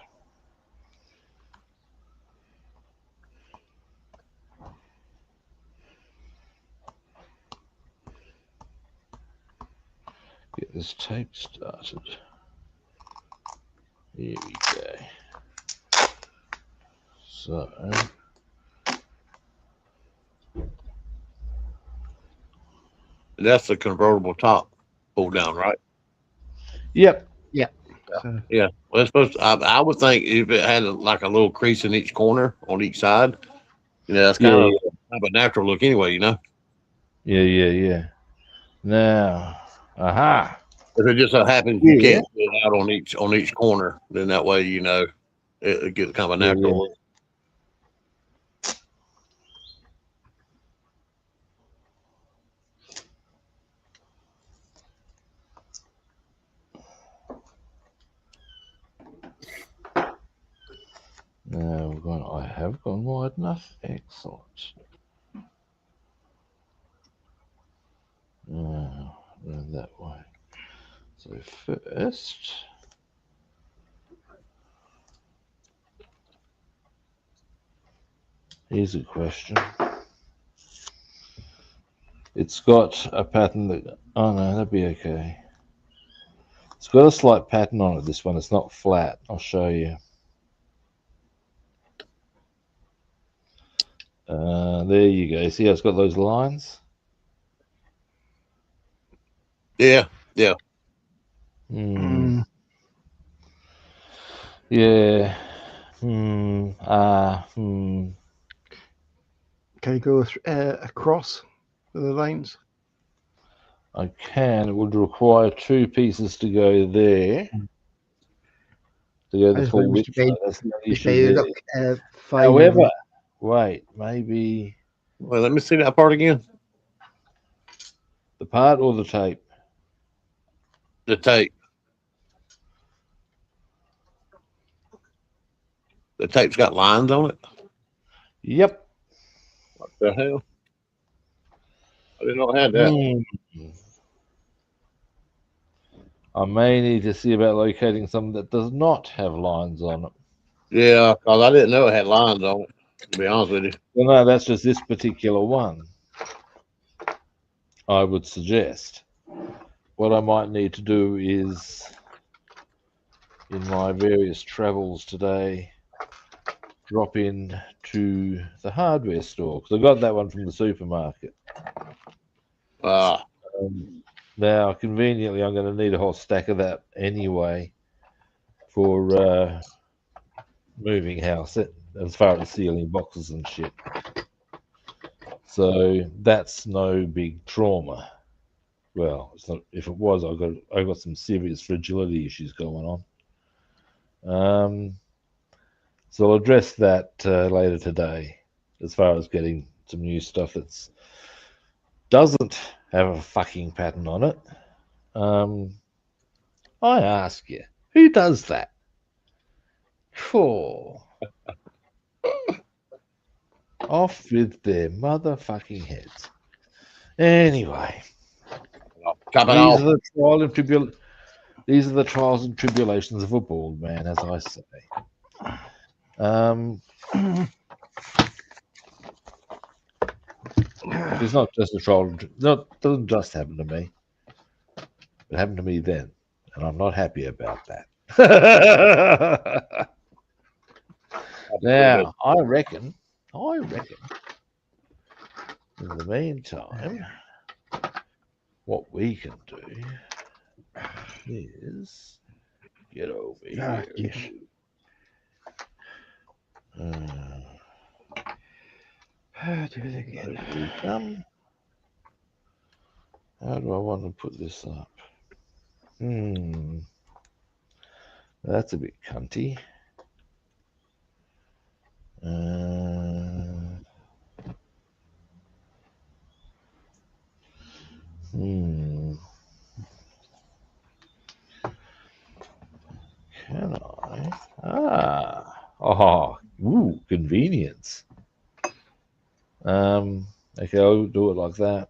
get this tape started. Here we go. So, That's the convertible top pull down, right? yep. So, Yeah. Well, it's supposed to, I would think if it had like a little crease in each corner on each side, that's kind Yeah, of a natural look anyway, yeah. Now, aha. If it just so happens you Yeah. can't get it out on each corner, then that way it gets kind of a Yeah, natural yeah. look. Now I have gone wide enough. Excellent. Now, round that way. So first, here's a question. It's got a pattern that, oh no, that'd be okay. It's got a slight pattern on it, this one. It's not flat. I'll show you. There you go. See how it's got those lines? Yeah. Hmm. Yeah. can you go across the lines? I can. It would require two pieces to go there. To go the As full well, width. Mr. Bain, That's the Mr. issue Bain, there. look fine. However, wait, maybe Well, let me see that part again. the part or the tape? The tape. The tape's got lines on it. Yep. What the hell? I didn't know it had that. I may need to see about locating some that does not have lines on it. Yeah, because I didn't know it had lines on it, to be honest with you. Well, no, that's just this particular one. I would suggest. What I might need to do is, in my various travels today, drop in to the hardware store because I got that one from the supermarket. Now, conveniently, I'm going to need a whole stack of that anyway for moving house as far as sealing boxes and shit. So that's no big trauma. Well, it's not. If it was, I got some serious fragility issues going on. So I'll address that later today, as far as getting some new stuff that doesn't have a fucking pattern on it. I ask you, who does that? Cool. Off with their motherfucking heads. Anyway, Chop it off. These are the trials and tribulations of a bald man, as I say. It's not just a trial. It doesn't just happen to me. It happened to me then, and I'm not happy about that. Now, I reckon, in the meantime, what we can do is get over here. Yes. Do it again. How do I want to put this up? That's a bit cunty. Can I? Convenience. Okay, I'll do it like that.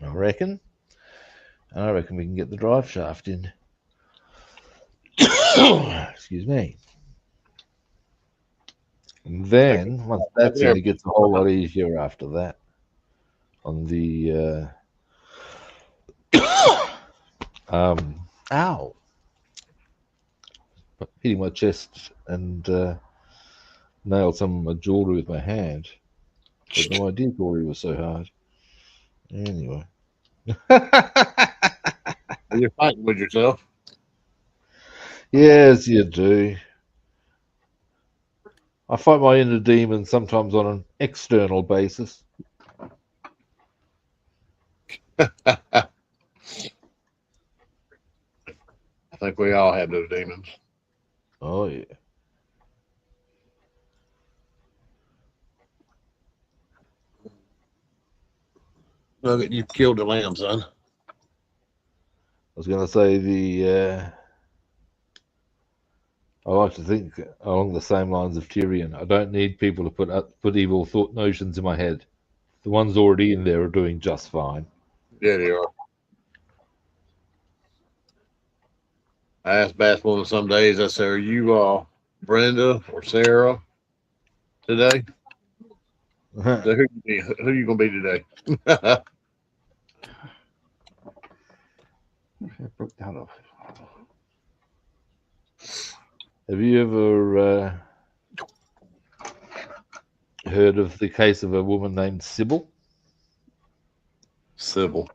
I reckon. And I reckon we can get the drive shaft in. Excuse me. And then, once that's in, it gets a whole lot easier after that. On the ow, hitting my chest and nailed some of my jewelry with my hand. But no idea jewelry was so hard. Anyway. You're fighting with yourself. Yes, you do. I fight my inner demon sometimes on an external basis. I think we all have those demons. Oh, yeah. Look, you killed the lamb, son. I was going to say I like to think along the same lines of Tyrion. I don't need people to put evil thought notions in my head. The ones already in there are doing just fine. Yeah, they are. I asked Bassman some days, I said, are you Brenda or Sarah today? So who you going to be today? I broke that off. Have you ever heard of the case of a woman named Sybil? Sybil.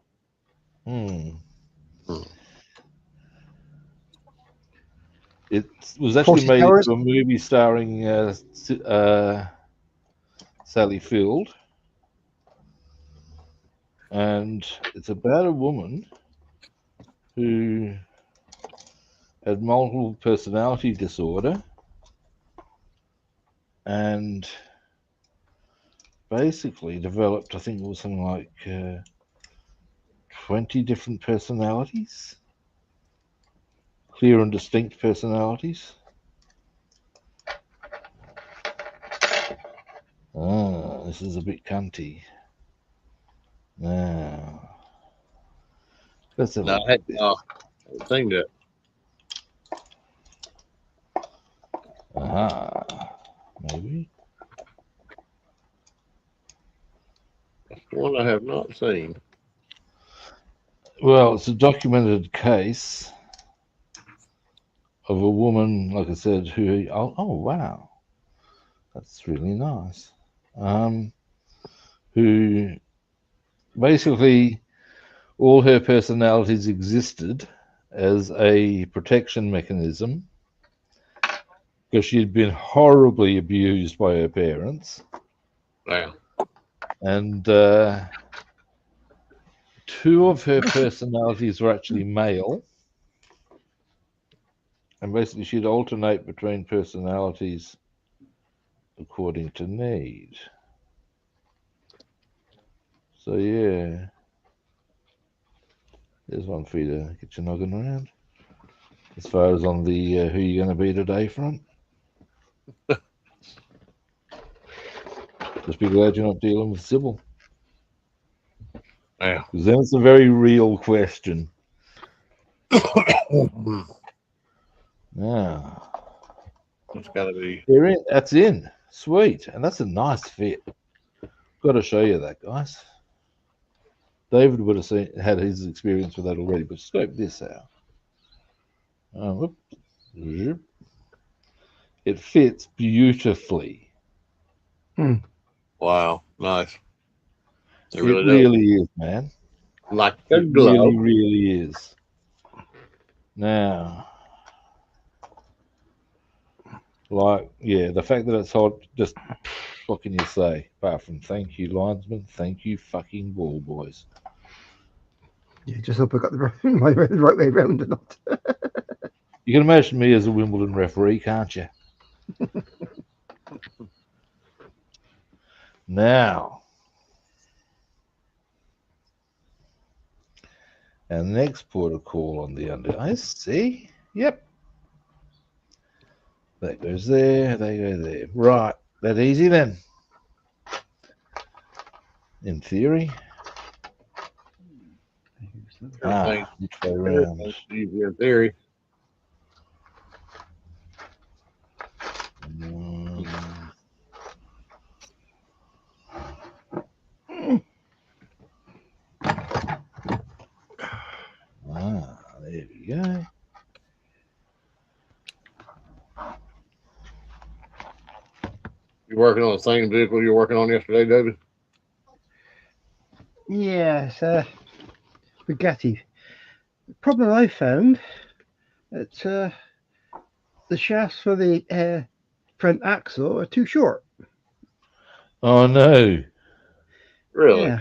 It was actually made into a movie starring Sally Field. And it's about a woman who had multiple personality disorder and basically developed, I think it was something like 20 different personalities, clear and distinct personalities. This is a bit cunty. Now, let's have I had thing that. Maybe. That's one I have not seen. Well, it's a documented case of a woman, like I said, who, oh wow, that's really nice, who basically all her personalities existed as a protection mechanism because she'd been horribly abused by her parents. Wow. And two of her personalities were actually male. And basically she'd alternate between personalities according to need. So yeah. There's one for you to get your noggin around. As far as on the who you're going to be today front. Just be glad you're not dealing with Sybil. Yeah. Because that's a very real question. Now, it's got to be. That's in. Sweet. And that's a nice fit. Got to show you that, guys. David would have had his experience with that already, but scope this out. It fits beautifully. Wow, nice. It really is, man. Like a glove. It really is. Now, like, yeah, the fact that it's hot, just What can you say? Apart from thank you, linesman, thank you, fucking ball boys. Yeah, just hope I got the right way around or not. You can imagine me as a Wimbledon referee, can't you? Now, our next port of call on the under. I see. Yep. That goes there. They go there. Right. That easy then. In theory. Everything, Which way around? everything's easy in theory. There we go. You're working on the same vehicle you're working on yesterday, David? Yes, Bugatti. The problem I found that the shafts for the front axle are too short. Oh no. Really? Yeah,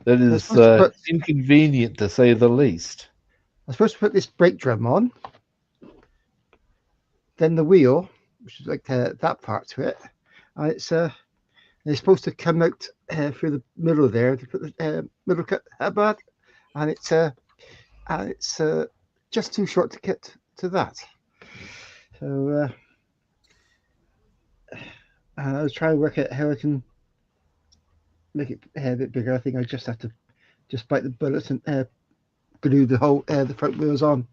That I was is supposed to put inconvenient to say the least. I was supposed to put this brake drum on, then the wheel, which is like that part to it, and it's supposed to come out through the middle there to put the middle cut about, and it's just too short to get to that. So I was trying to work out how I can make it a bit bigger. I think I just have to just bite the bullets and glue the whole the front wheels on,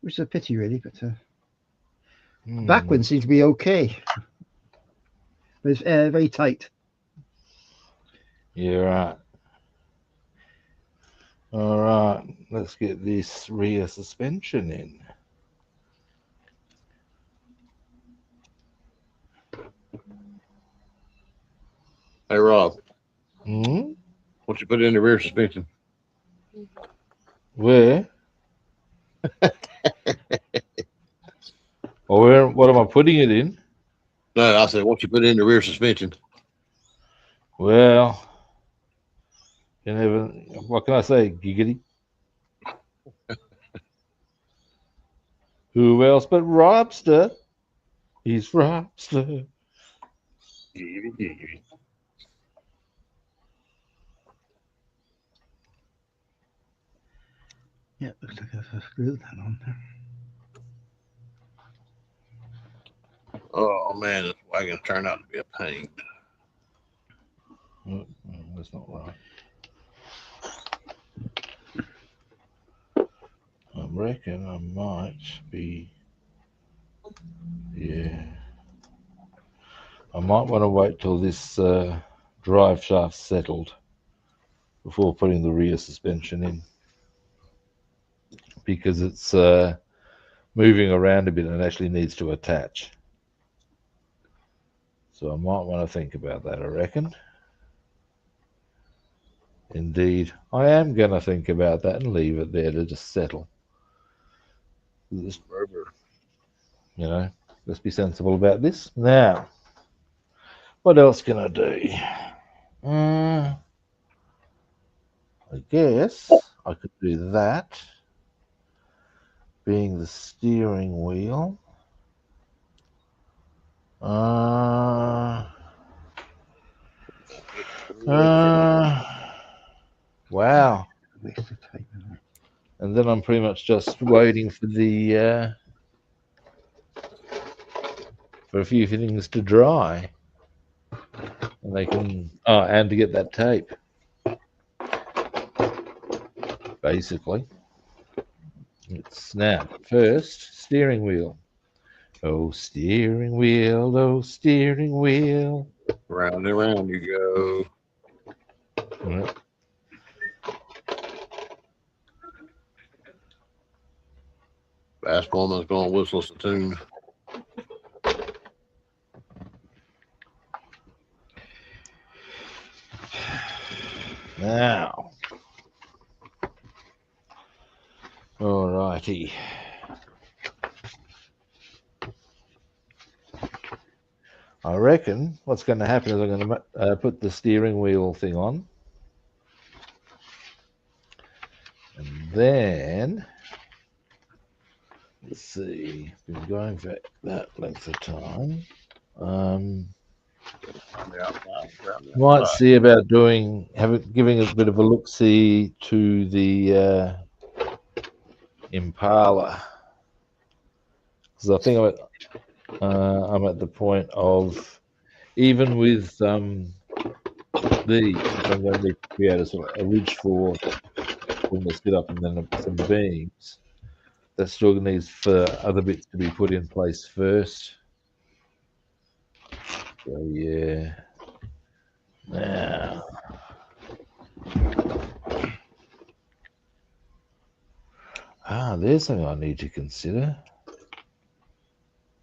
which is a pity really. But the back one seems to be okay, but it's very tight. You're right. All right, let's get this rear suspension in. Hey, Rob, Hmm? what you put in the rear suspension? Where? Or where? What am I putting it in? No, I said, what you put in the rear suspension? Well, you never. What can I say? Giggity. Who else but Robster? He's Robster. Yeah, looks like I've screwed that on there. Oh man, this wagon turned out to be a pain. That's not right. I reckon I might be. Yeah. I might want to wait till this drive shaft's settled before putting the rear suspension in, because it's moving around a bit and actually needs to attach. So I might want to think about that, I reckon. Indeed, I am going to think about that and leave it there to just settle. Just, let's be sensible about this. Now, what else can I do? I guess I could do that, being the steering wheel. Wow. And then I'm pretty much just waiting for the for a few things to dry, and they can and to get that tape. Basically, it's now first steering wheel. Oh, steering wheel, oh, steering wheel. Round and round you go. Right. Bassman's going to whistle us a tune. Now, all righty. I reckon what's going to happen is I'm going to put the steering wheel thing on. And then, let's see, been going for that length of time. Might see about giving a bit of a look-see to the Impala. Because I think I'm at the point of, even with these, which I'm going to need to create a sort of a ridge for when they sit up and then some beams, that still needs for other bits to be put in place first. So yeah. Now, there's something I need to consider.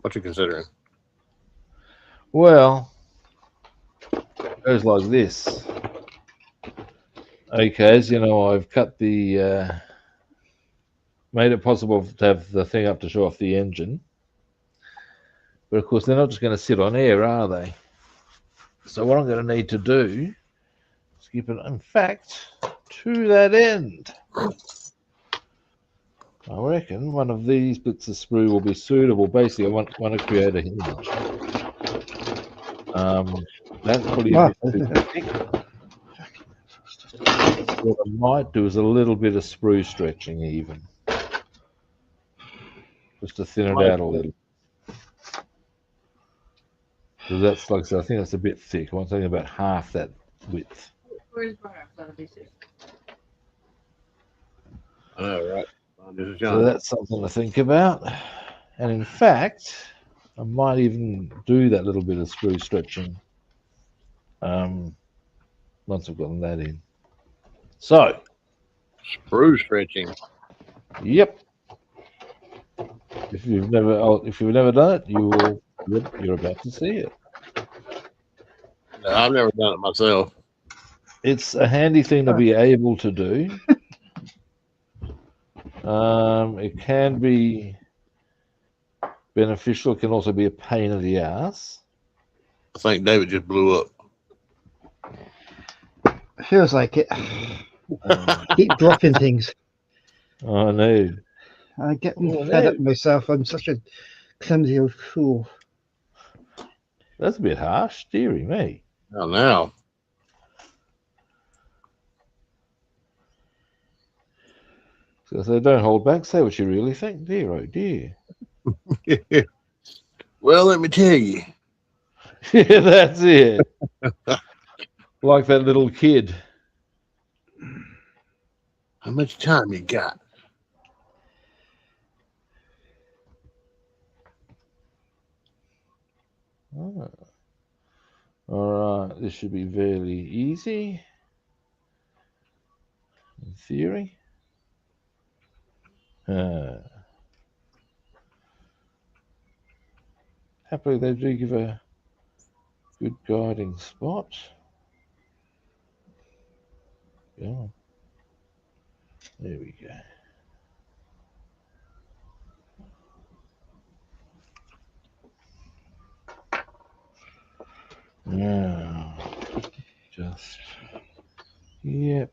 What you considering? Well, it goes like this. Okay, as you know, I've cut the made it possible to have the thing up to show off the engine. But of course, they're not just going to sit on air, are they? So what I'm going to need to do is keep it, in fact, to that end. I reckon one of these bits of sprue will be suitable. Basically, I want to create a hinge. That's probably a bit too thick. What I might do is a little bit of sprue stretching, even, just to thin it out a little. So that's like, so I think that's a bit thick. I want something about half that width. I know, right? So that's something to think about. And in fact, I might even do that little bit of sprue stretching once I've gotten that in. So, sprue stretching. Yep. If you've never done it, you're about to see it. No, I've never done it myself. It's a handy thing to be able to do. It can be beneficial. It can also be a pain in the ass. I think David just blew up. Feels like it. Keep dropping things. I know. I get fed up myself. I'm such a clumsy old fool. That's a bit harsh, dearie me. Oh, now. So don't hold back. Say what you really think, dear. Oh dear. Well, let me tell you. Yeah, that's it. Like that little kid. How much time you got? Oh. All right, this should be fairly easy in theory. Happily, they do give a good guiding spot. Yeah. There we go. Now, just, yep.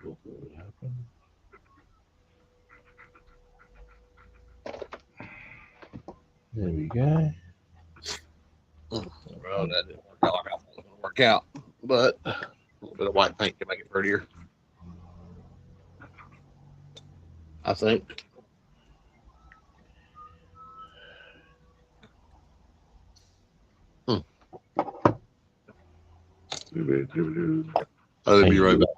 What would happen? There we go. Well, that didn't work out like I thought it was going to work out, but a little bit of white paint can make it prettier. I think. I'll be right back.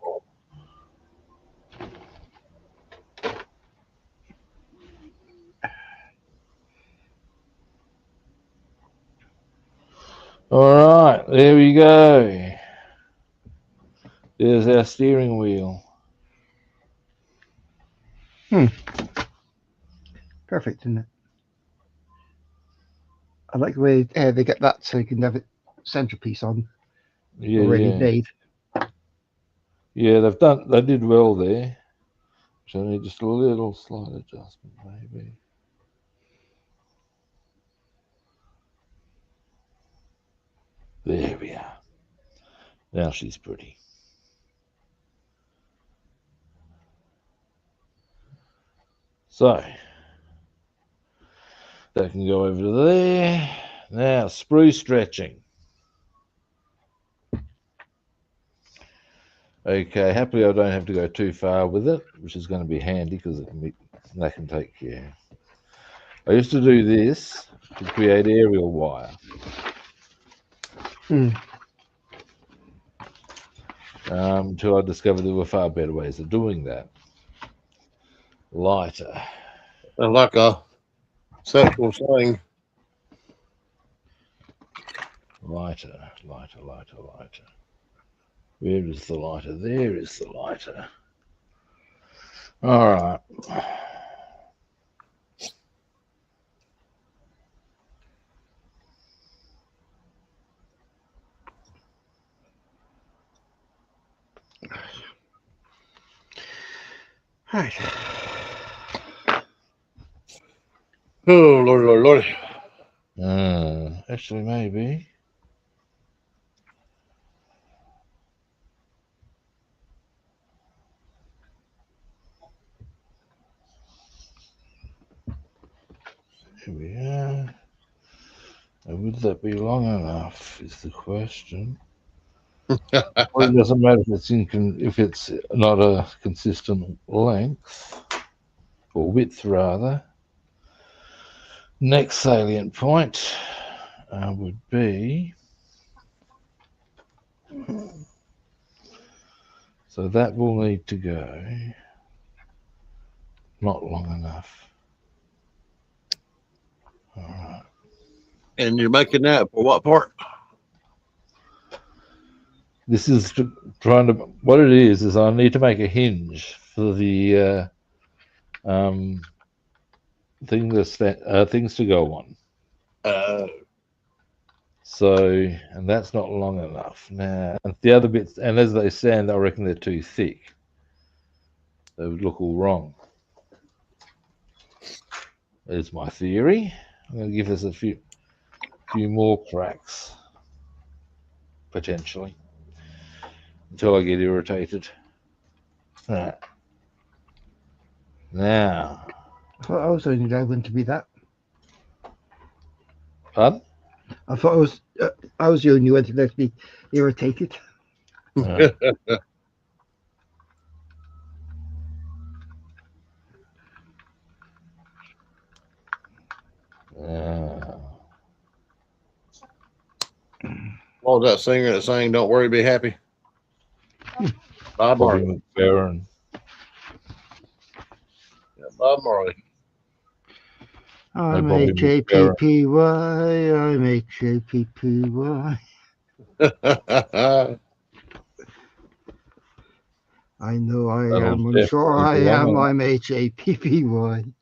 All right, there we go. There's our steering wheel. Perfect, isn't it? I like the way they get that so you can have it centerpiece on already made. Yeah, they did well there. So I need just a little slight adjustment, maybe. There we are. Now she's pretty. So that can go over to there. Now sprue stretching. Okay, happily I don't have to go too far with it, which is going to be handy because that can take care. I used to do this to create aerial wire. Until I discovered there were far better ways of doing that. Lighter. And like a sexual thing. Lighter. Where is the lighter? There is the lighter. All right. Right. Oh, Lord. Actually, maybe. Here we are. Would that be long enough? Is the question. Well, it doesn't matter if it's not a consistent length or width, rather. Next salient point would be. So that will need to go. Not long enough. All right. And you're making that for what part? This is trying to. What it is I need to make a hinge for the things to go on. So, and that's not long enough. Now, and the other bits, and as they stand, I reckon they're too thick. They would look all wrong. There's my theory. I'm going to give this a few more cracks, potentially, until I get irritated. All right. Now. I thought I was only going to be that. Pardon? I thought I was the only one to let me irritated. What was that singer that sang "Don't Worry, Be Happy"? Bob Bobby Marley. McFerrin. Yeah, Bob Marley. I'm HAPPY. I'm HAPPY. I know I am. I'm sure I am. I'm HAPPY.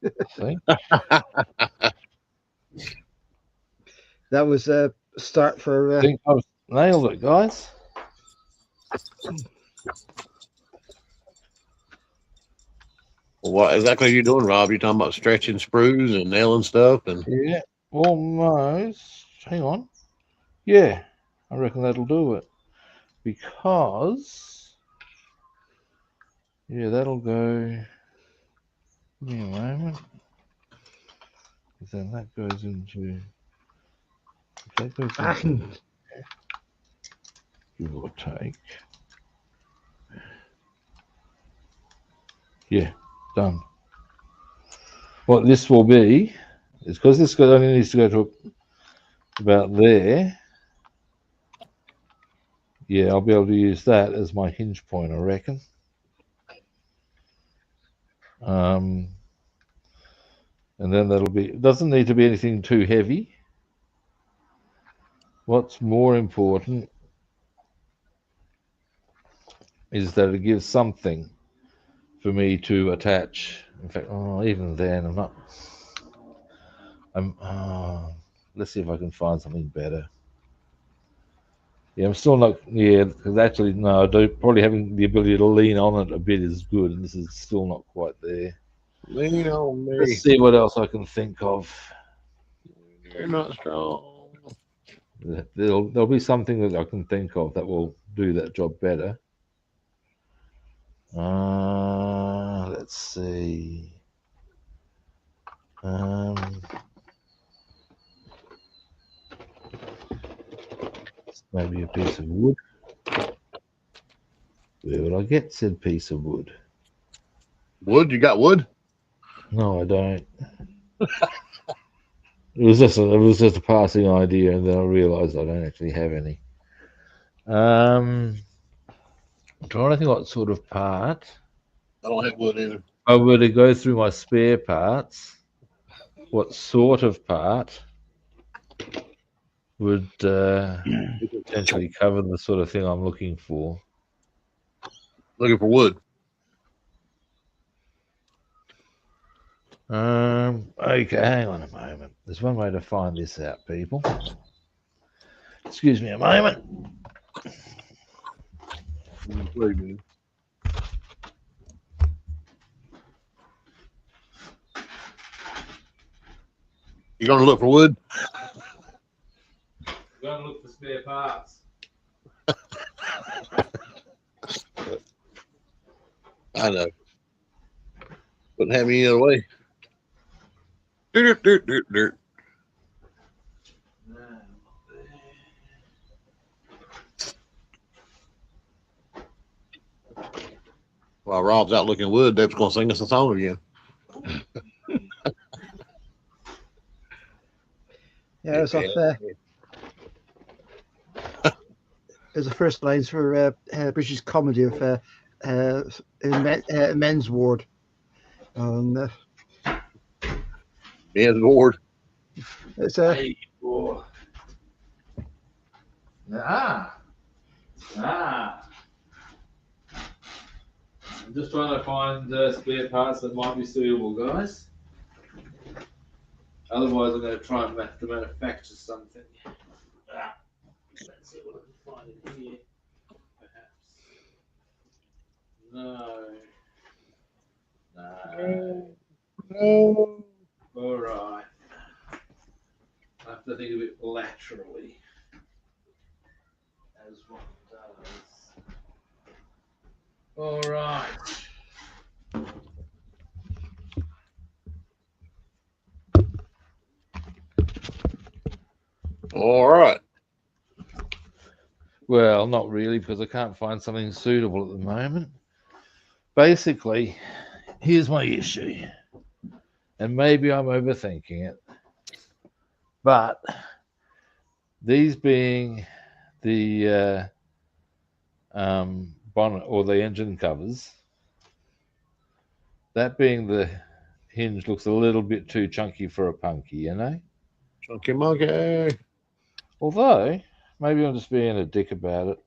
That was a start for. I think I've nailed it, guys. What exactly are you doing, Rob? You talking about stretching sprues and nailing stuff? And yeah, almost. Hang on. Yeah, I reckon that'll do it. Because, yeah, that'll go. Give me a moment. Then that goes into. That goes into. Give or take. Yeah, done. What this will be is because this only needs to go to about there. Yeah, I'll be able to use that as my hinge point, I reckon. And then that'll be. It doesn't need to be anything too heavy. What's more important is that it gives something for me to attach. In fact, even then, I'm not. Let's see if I can find something better. Yeah, I'm still not. Yeah, because actually, no, I do. Probably having the ability to lean on it a bit is good, and this is still not quite there. Lean on me. Let's see what else I can think of. You're not strong. There'll be something that I can think of that will do that job better. Let's see. Maybe a piece of wood. Where would I get said piece of wood? Wood? You got wood? No, I don't. It was just a passing idea, and then I realised I don't actually have any. I'm trying to think what sort of part. I don't have wood either. I were to go through my spare parts, what sort of part would potentially cover the sort of thing I'm looking for? Looking for wood. Okay, hang on a moment. There's one way to find this out, people. Excuse me a moment. Wait a minute. You gonna look for wood? Going to look for spare parts. I know. Wouldn't have me any other way. Dirt, dirt, dirt, dirt. While Rob's out looking wood, Dave's gonna sing us a song again. Yeah, it's off. There's the first lines for British comedy of Men's Ward. And Men's Ward. it's Hey, boy. Ah. I'm just trying to find spare parts that might be suitable, guys. Otherwise, I'm going to try and manufacture something. Let's see what I can find in here. Perhaps. No. No. All right. I have to think of it laterally, as one does. All right. All right. Well, not really, because I can't find something suitable at the moment. Basically, here's my issue, and maybe I'm overthinking it, but these being the bonnet or the engine covers, that being the hinge looks a little bit too chunky for a punky, you know? Chunky monkey. Although, maybe I'm just being a dick about it.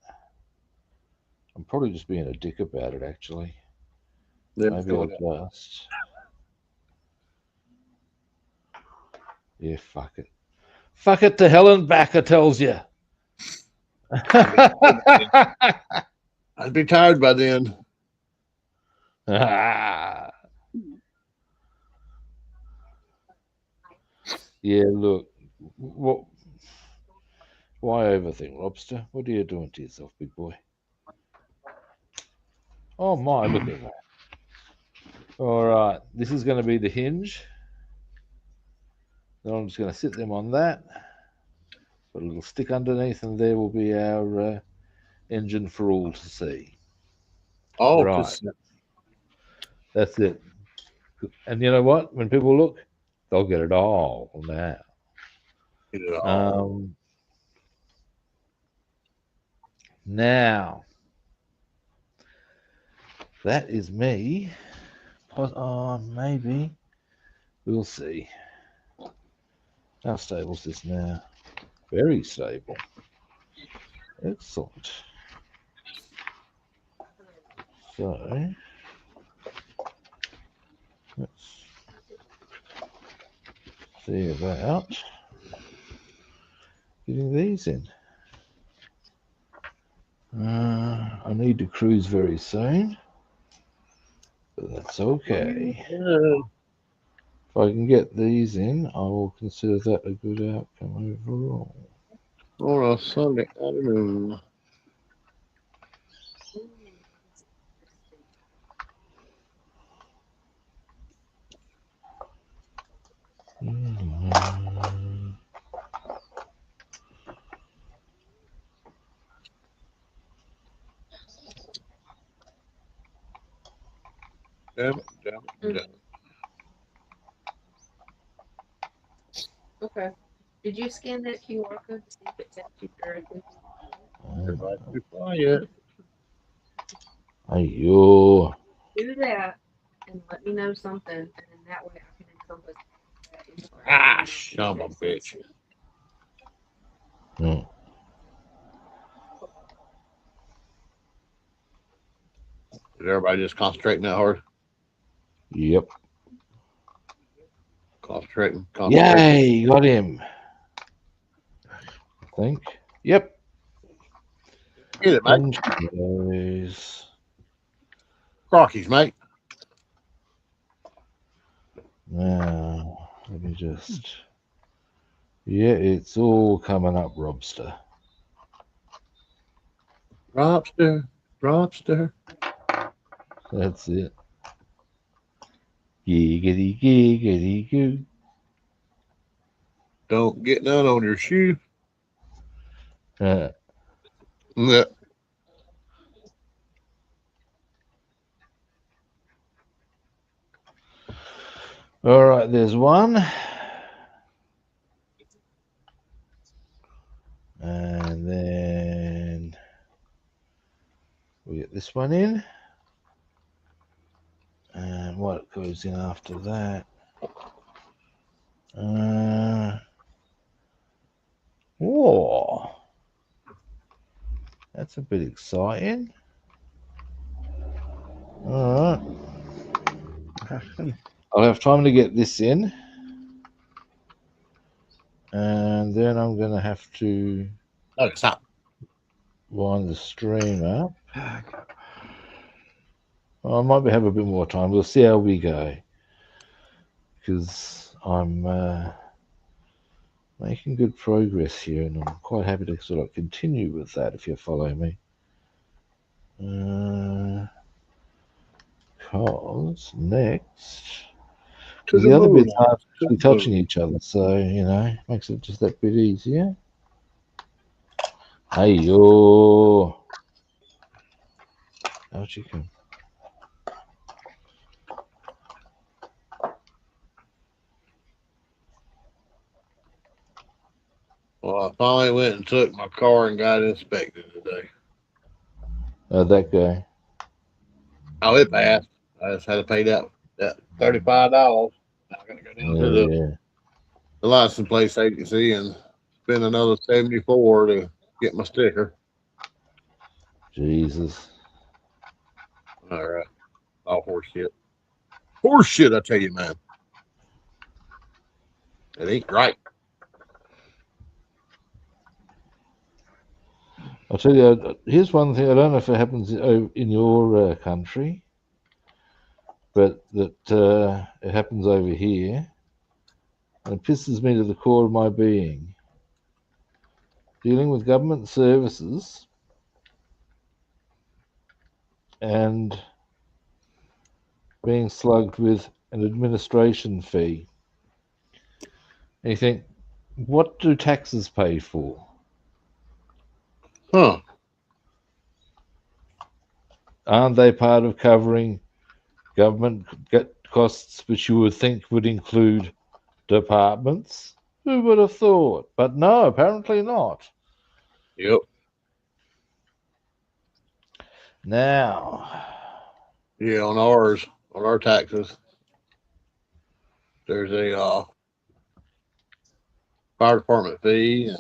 I'm probably just being a dick about it, actually. Maybe I'll just... Yeah, fuck it. Fuck it to hell and back, I tells you. I'd be tired by then. Yeah, look. What? Why overthink, Lobster? What are you doing to yourself, big boy? Oh my, look at that. All right, this is going to be the hinge. Then I'm just going to sit them on that. Put a little stick underneath, and there will be our engine for all to see. Oh, right. That's it. And you know what? When people look, they'll get it all now. Get it all. Now, that is me. Maybe. We'll see. How stable is this now? Very stable. Excellent. So, let's see about getting these in. I need to cruise very soon, but that's okay. If I can get these in, I will consider that a good outcome overall. On a Sunday afternoon. Damn it. Okay. Did you scan that QR code to see if it sent you directly? Everybody too quiet. Ayo. Do that and let me know something, and then that way I can encompass that into our Ah, email. son of a bitch. Hmm. Is everybody just concentrating that hard? Yep. Concentrating. Yay, got him. I think. Yep. Get it, mate. In she goes. Rockies, mate. Now, let me just. Yeah, it's all coming up, Robster. Robster. That's it. Giggity, giggity, goo. Don't get none on your shoe. Uh, Yeah. all right, there's one. And then we get this one in. And what goes in after that? Whoa. That's a bit exciting. All right. I'll have time to get this in. And then I'm going to have to No, stop. wind the stream up. I might have a bit more time. We'll see how we go. Because I'm making good progress here, and I'm quite happy to sort of continue with that if you follow me. Because next, To the other moon. bits aren't actually touching each other, so makes it just that bit easier. Hey yo, out you come. Well, I finally went and took my car and got it inspected today. That guy. Oh, it passed. I just had to pay that $35. Now I gotta go down to Yeah. the license plate agency and spend another $74 to get my sticker. Jesus. All right. All horse shit. Horse shit, I tell you, man. It ain't right. I'll tell you, here's one thing. I don't know if it happens in your country, but that it happens over here. And it pisses me to the core of my being. Dealing with government services and being slugged with an administration fee. And you think, what do taxes pay for? Huh. Aren't they part of covering government costs, which you would think would include departments? Who would have thought? But no, apparently not. Yep. Now, Yeah, on our taxes, there's a fire department fee. And,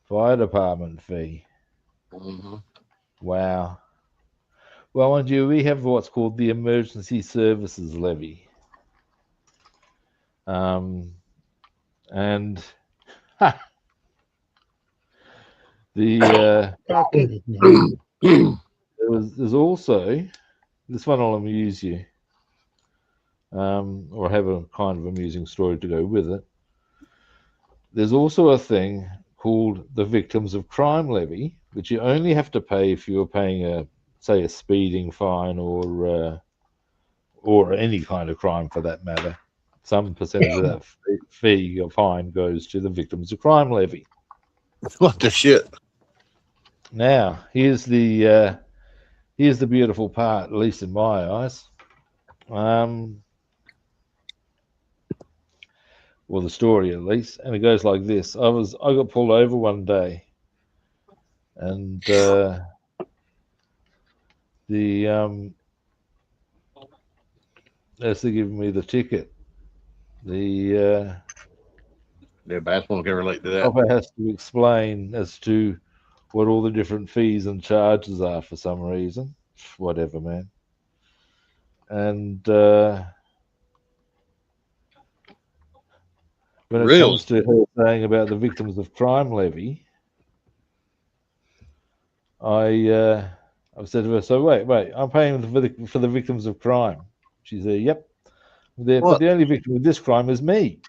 fire department fee. mm-hmm. Wow. Well, mind you, we have what's called the emergency services levy. And The Oh, get it now. there's also this one. I'll amuse you, or have a kind of amusing story to go with it. There's also a thing called the Victims of Crime Levy, which you only have to pay if you're paying say, a speeding fine or any kind of crime for that matter. Some percentage of that fee or fine goes to the Victims of Crime Levy. What the shit? Now, here's the beautiful part, at least in my eyes. Well, the story at least, and it goes like this: I got pulled over one day, and as they're giving me the ticket, the Yeah, Bassman can relate to that. copper has to explain as to what all the different fees and charges are for some reason. Whatever, man. And when it Really? comes to her saying about the Victims of Crime Levy, I've said to her, so wait, I'm paying for the victims of crime. She said, yep. But What? the only victim of this crime is me.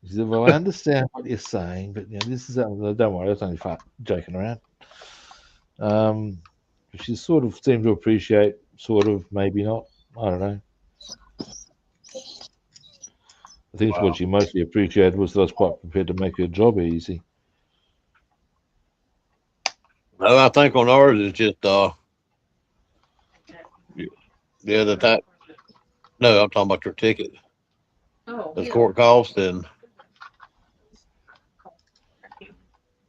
She said, well, I understand what you're saying, but this is don't worry, I was only joking around. She sort of seemed to appreciate, sort of, maybe not. I don't know. I think what she mostly appreciated was that I was quite prepared to make her job easy. No, I think on ours is just yeah, the type. No, I'm talking about your ticket. Oh, The yeah. court cost and is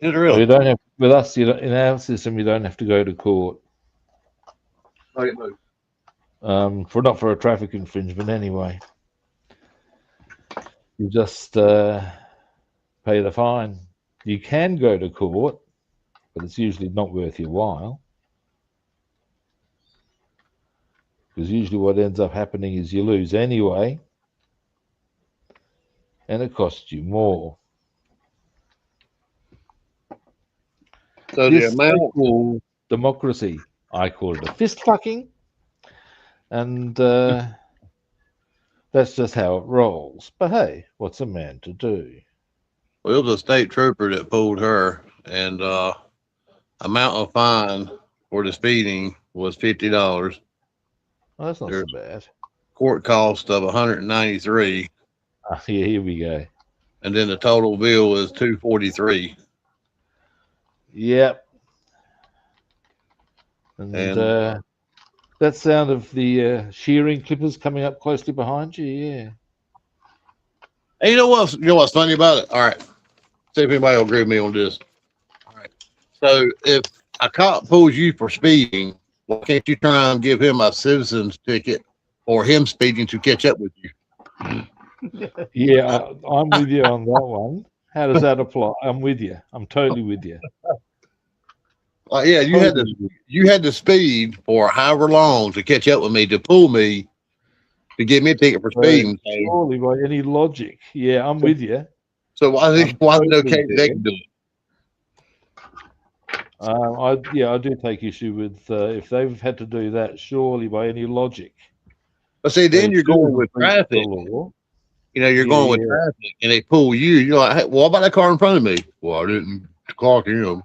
it Well, really? you don't have, with us, in our system, you don't have to go to court. Not for a traffic infringement anyway. You just pay the fine. You can go to court, but it's usually not worth your while. Because usually what ends up happening is you lose anyway, and it costs you more. So This the they amount. call democracy. I call it a fist fucking, and that's just how it rolls. But hey, what's a man to do? Well, it was a state trooper that pulled her, and amount of fine for the speeding was $50. Well, that's not so There's bad. court cost of 193, Yeah, here we go. and then the total bill was 243. Yep. And And that sound of the shearing clippers coming up closely behind you, yeah. hey, you know what? You know what's funny about it? All right, see if anybody will agree with me on this. All right. So if a cop pulls you for speeding, why can't you try and give him a citizen's ticket or him speeding to catch up with you? Yeah, I'm with you on that one. How does that apply? I'm with you. I'm totally with you. Yeah, you had to speed for however long to catch up with me to pull me to give me a ticket for speeding. So, Surely by any logic. Yeah, I'm with you. so why is I'm it totally okay that they there. can do it? I do take issue with if they've had to do that. Surely by any logic, But see, they then you're should going have with breached the traffic. law. You know, you're Yeah, going with yeah. traffic, and they pull you. You're like, hey, what about that car in front of me? Well, I didn't clock him.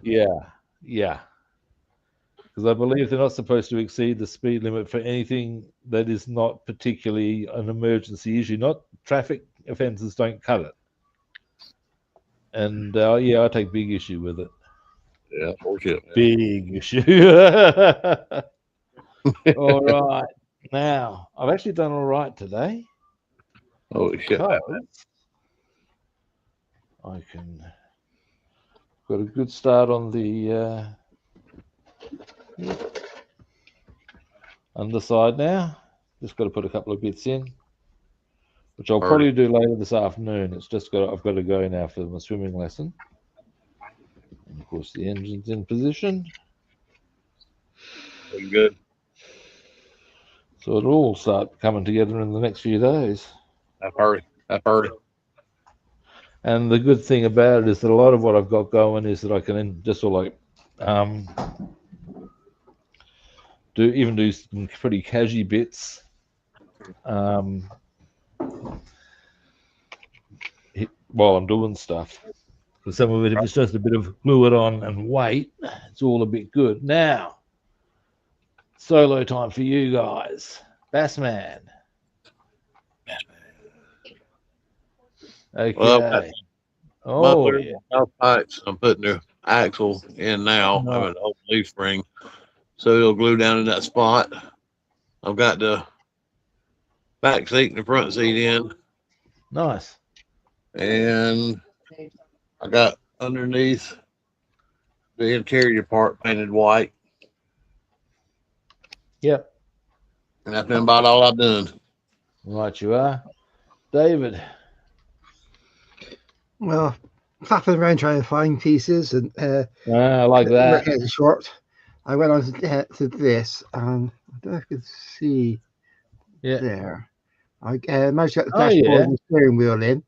Yeah, yeah. Because I believe they're not supposed to exceed the speed limit for anything that is not particularly an emergency issue. Not traffic offences don't cut it. And yeah, I take big issue with it. Yeah, bullshit. Man. Big issue. All right. Now, I've actually done all right today. Holy shit! Man. Because I can got a good start on the underside now. Just got to put a couple of bits in, which I'll probably do later this afternoon. It's just I've got to go now for my swimming lesson. And of course, the engine's in position. Looking good. So it'll all start coming together in the next few days. I've heard it. And the good thing about it is that a lot of what I've got going is that I can just sort of do some pretty casual bits. While I'm doing stuff. Because some of it, if it's just a bit of glue it on and wait, it's all a bit good. Now, solo time for you guys. Bassman. Okay. Well, Oh, yeah. pipes. I'm putting the axle in now. No. I have an old leaf spring, so it'll glue down in that spot. I've got the back seat and the front seat in, Nice. and I got underneath the interior part painted white, Yep. and that's been about all I've done. Right, you are. David. Well, faffing around trying to find pieces and I like that. work out short. I went on to this, and I don't know if you can see Yeah. there. I managed to get the Oh, dashboard yeah. and the steering wheel in,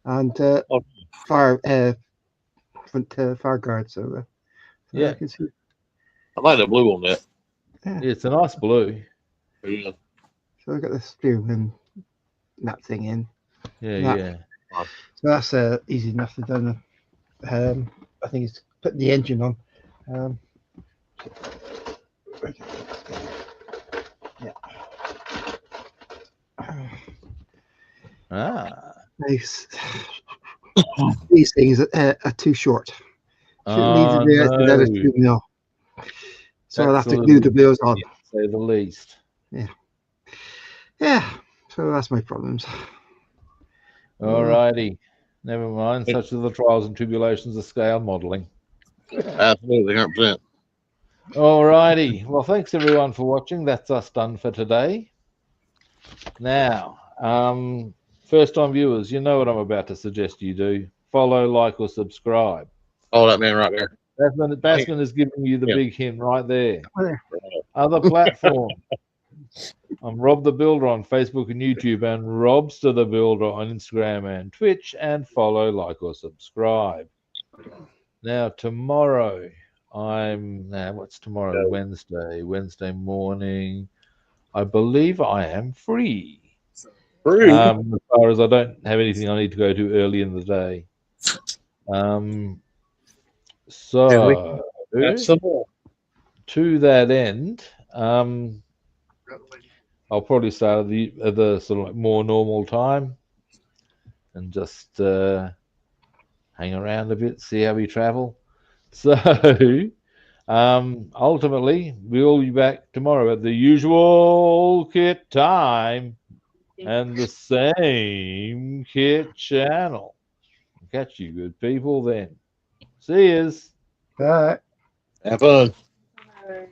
and fire front fire guard. So Yeah. I can see. I like the blue on that. It's a nice blue. Yeah. So I got the steering wheel and that thing in. Yeah, Yeah. yeah. So that's easy enough to do. I think it's putting the engine on. Yeah. Nice. These things are too short. Shouldn't need to be another 2 mil. So I'll have to glue the wheels on. To say the least. Yeah. So that's my problems. Alrighty. Never mind. Such are the trials and tribulations of scale modelling. Absolutely, 100%. Alrighty. Well, thanks everyone for watching. That's us done for today. Now, first time viewers, you know what I'm about to suggest you do. Follow, like, or subscribe. Oh, that man right there. Bassman is giving you the Yeah. big hint right there. There. Other platforms. I'm Rob the Builder on Facebook and YouTube, and Robster the Builder on Instagram and Twitch. And follow, like, or subscribe. Now, tomorrow, what's tomorrow? Wednesday morning. I believe I am free. As far as I don't have anything I need to go to early in the day. So to that end, I'll probably start at the sort of like more normal time and just hang around a bit, see how we travel. So ultimately, we'll be back tomorrow at the usual kit time and the same kit channel. Catch you good people then. See yous. Bye. Have fun. Bye.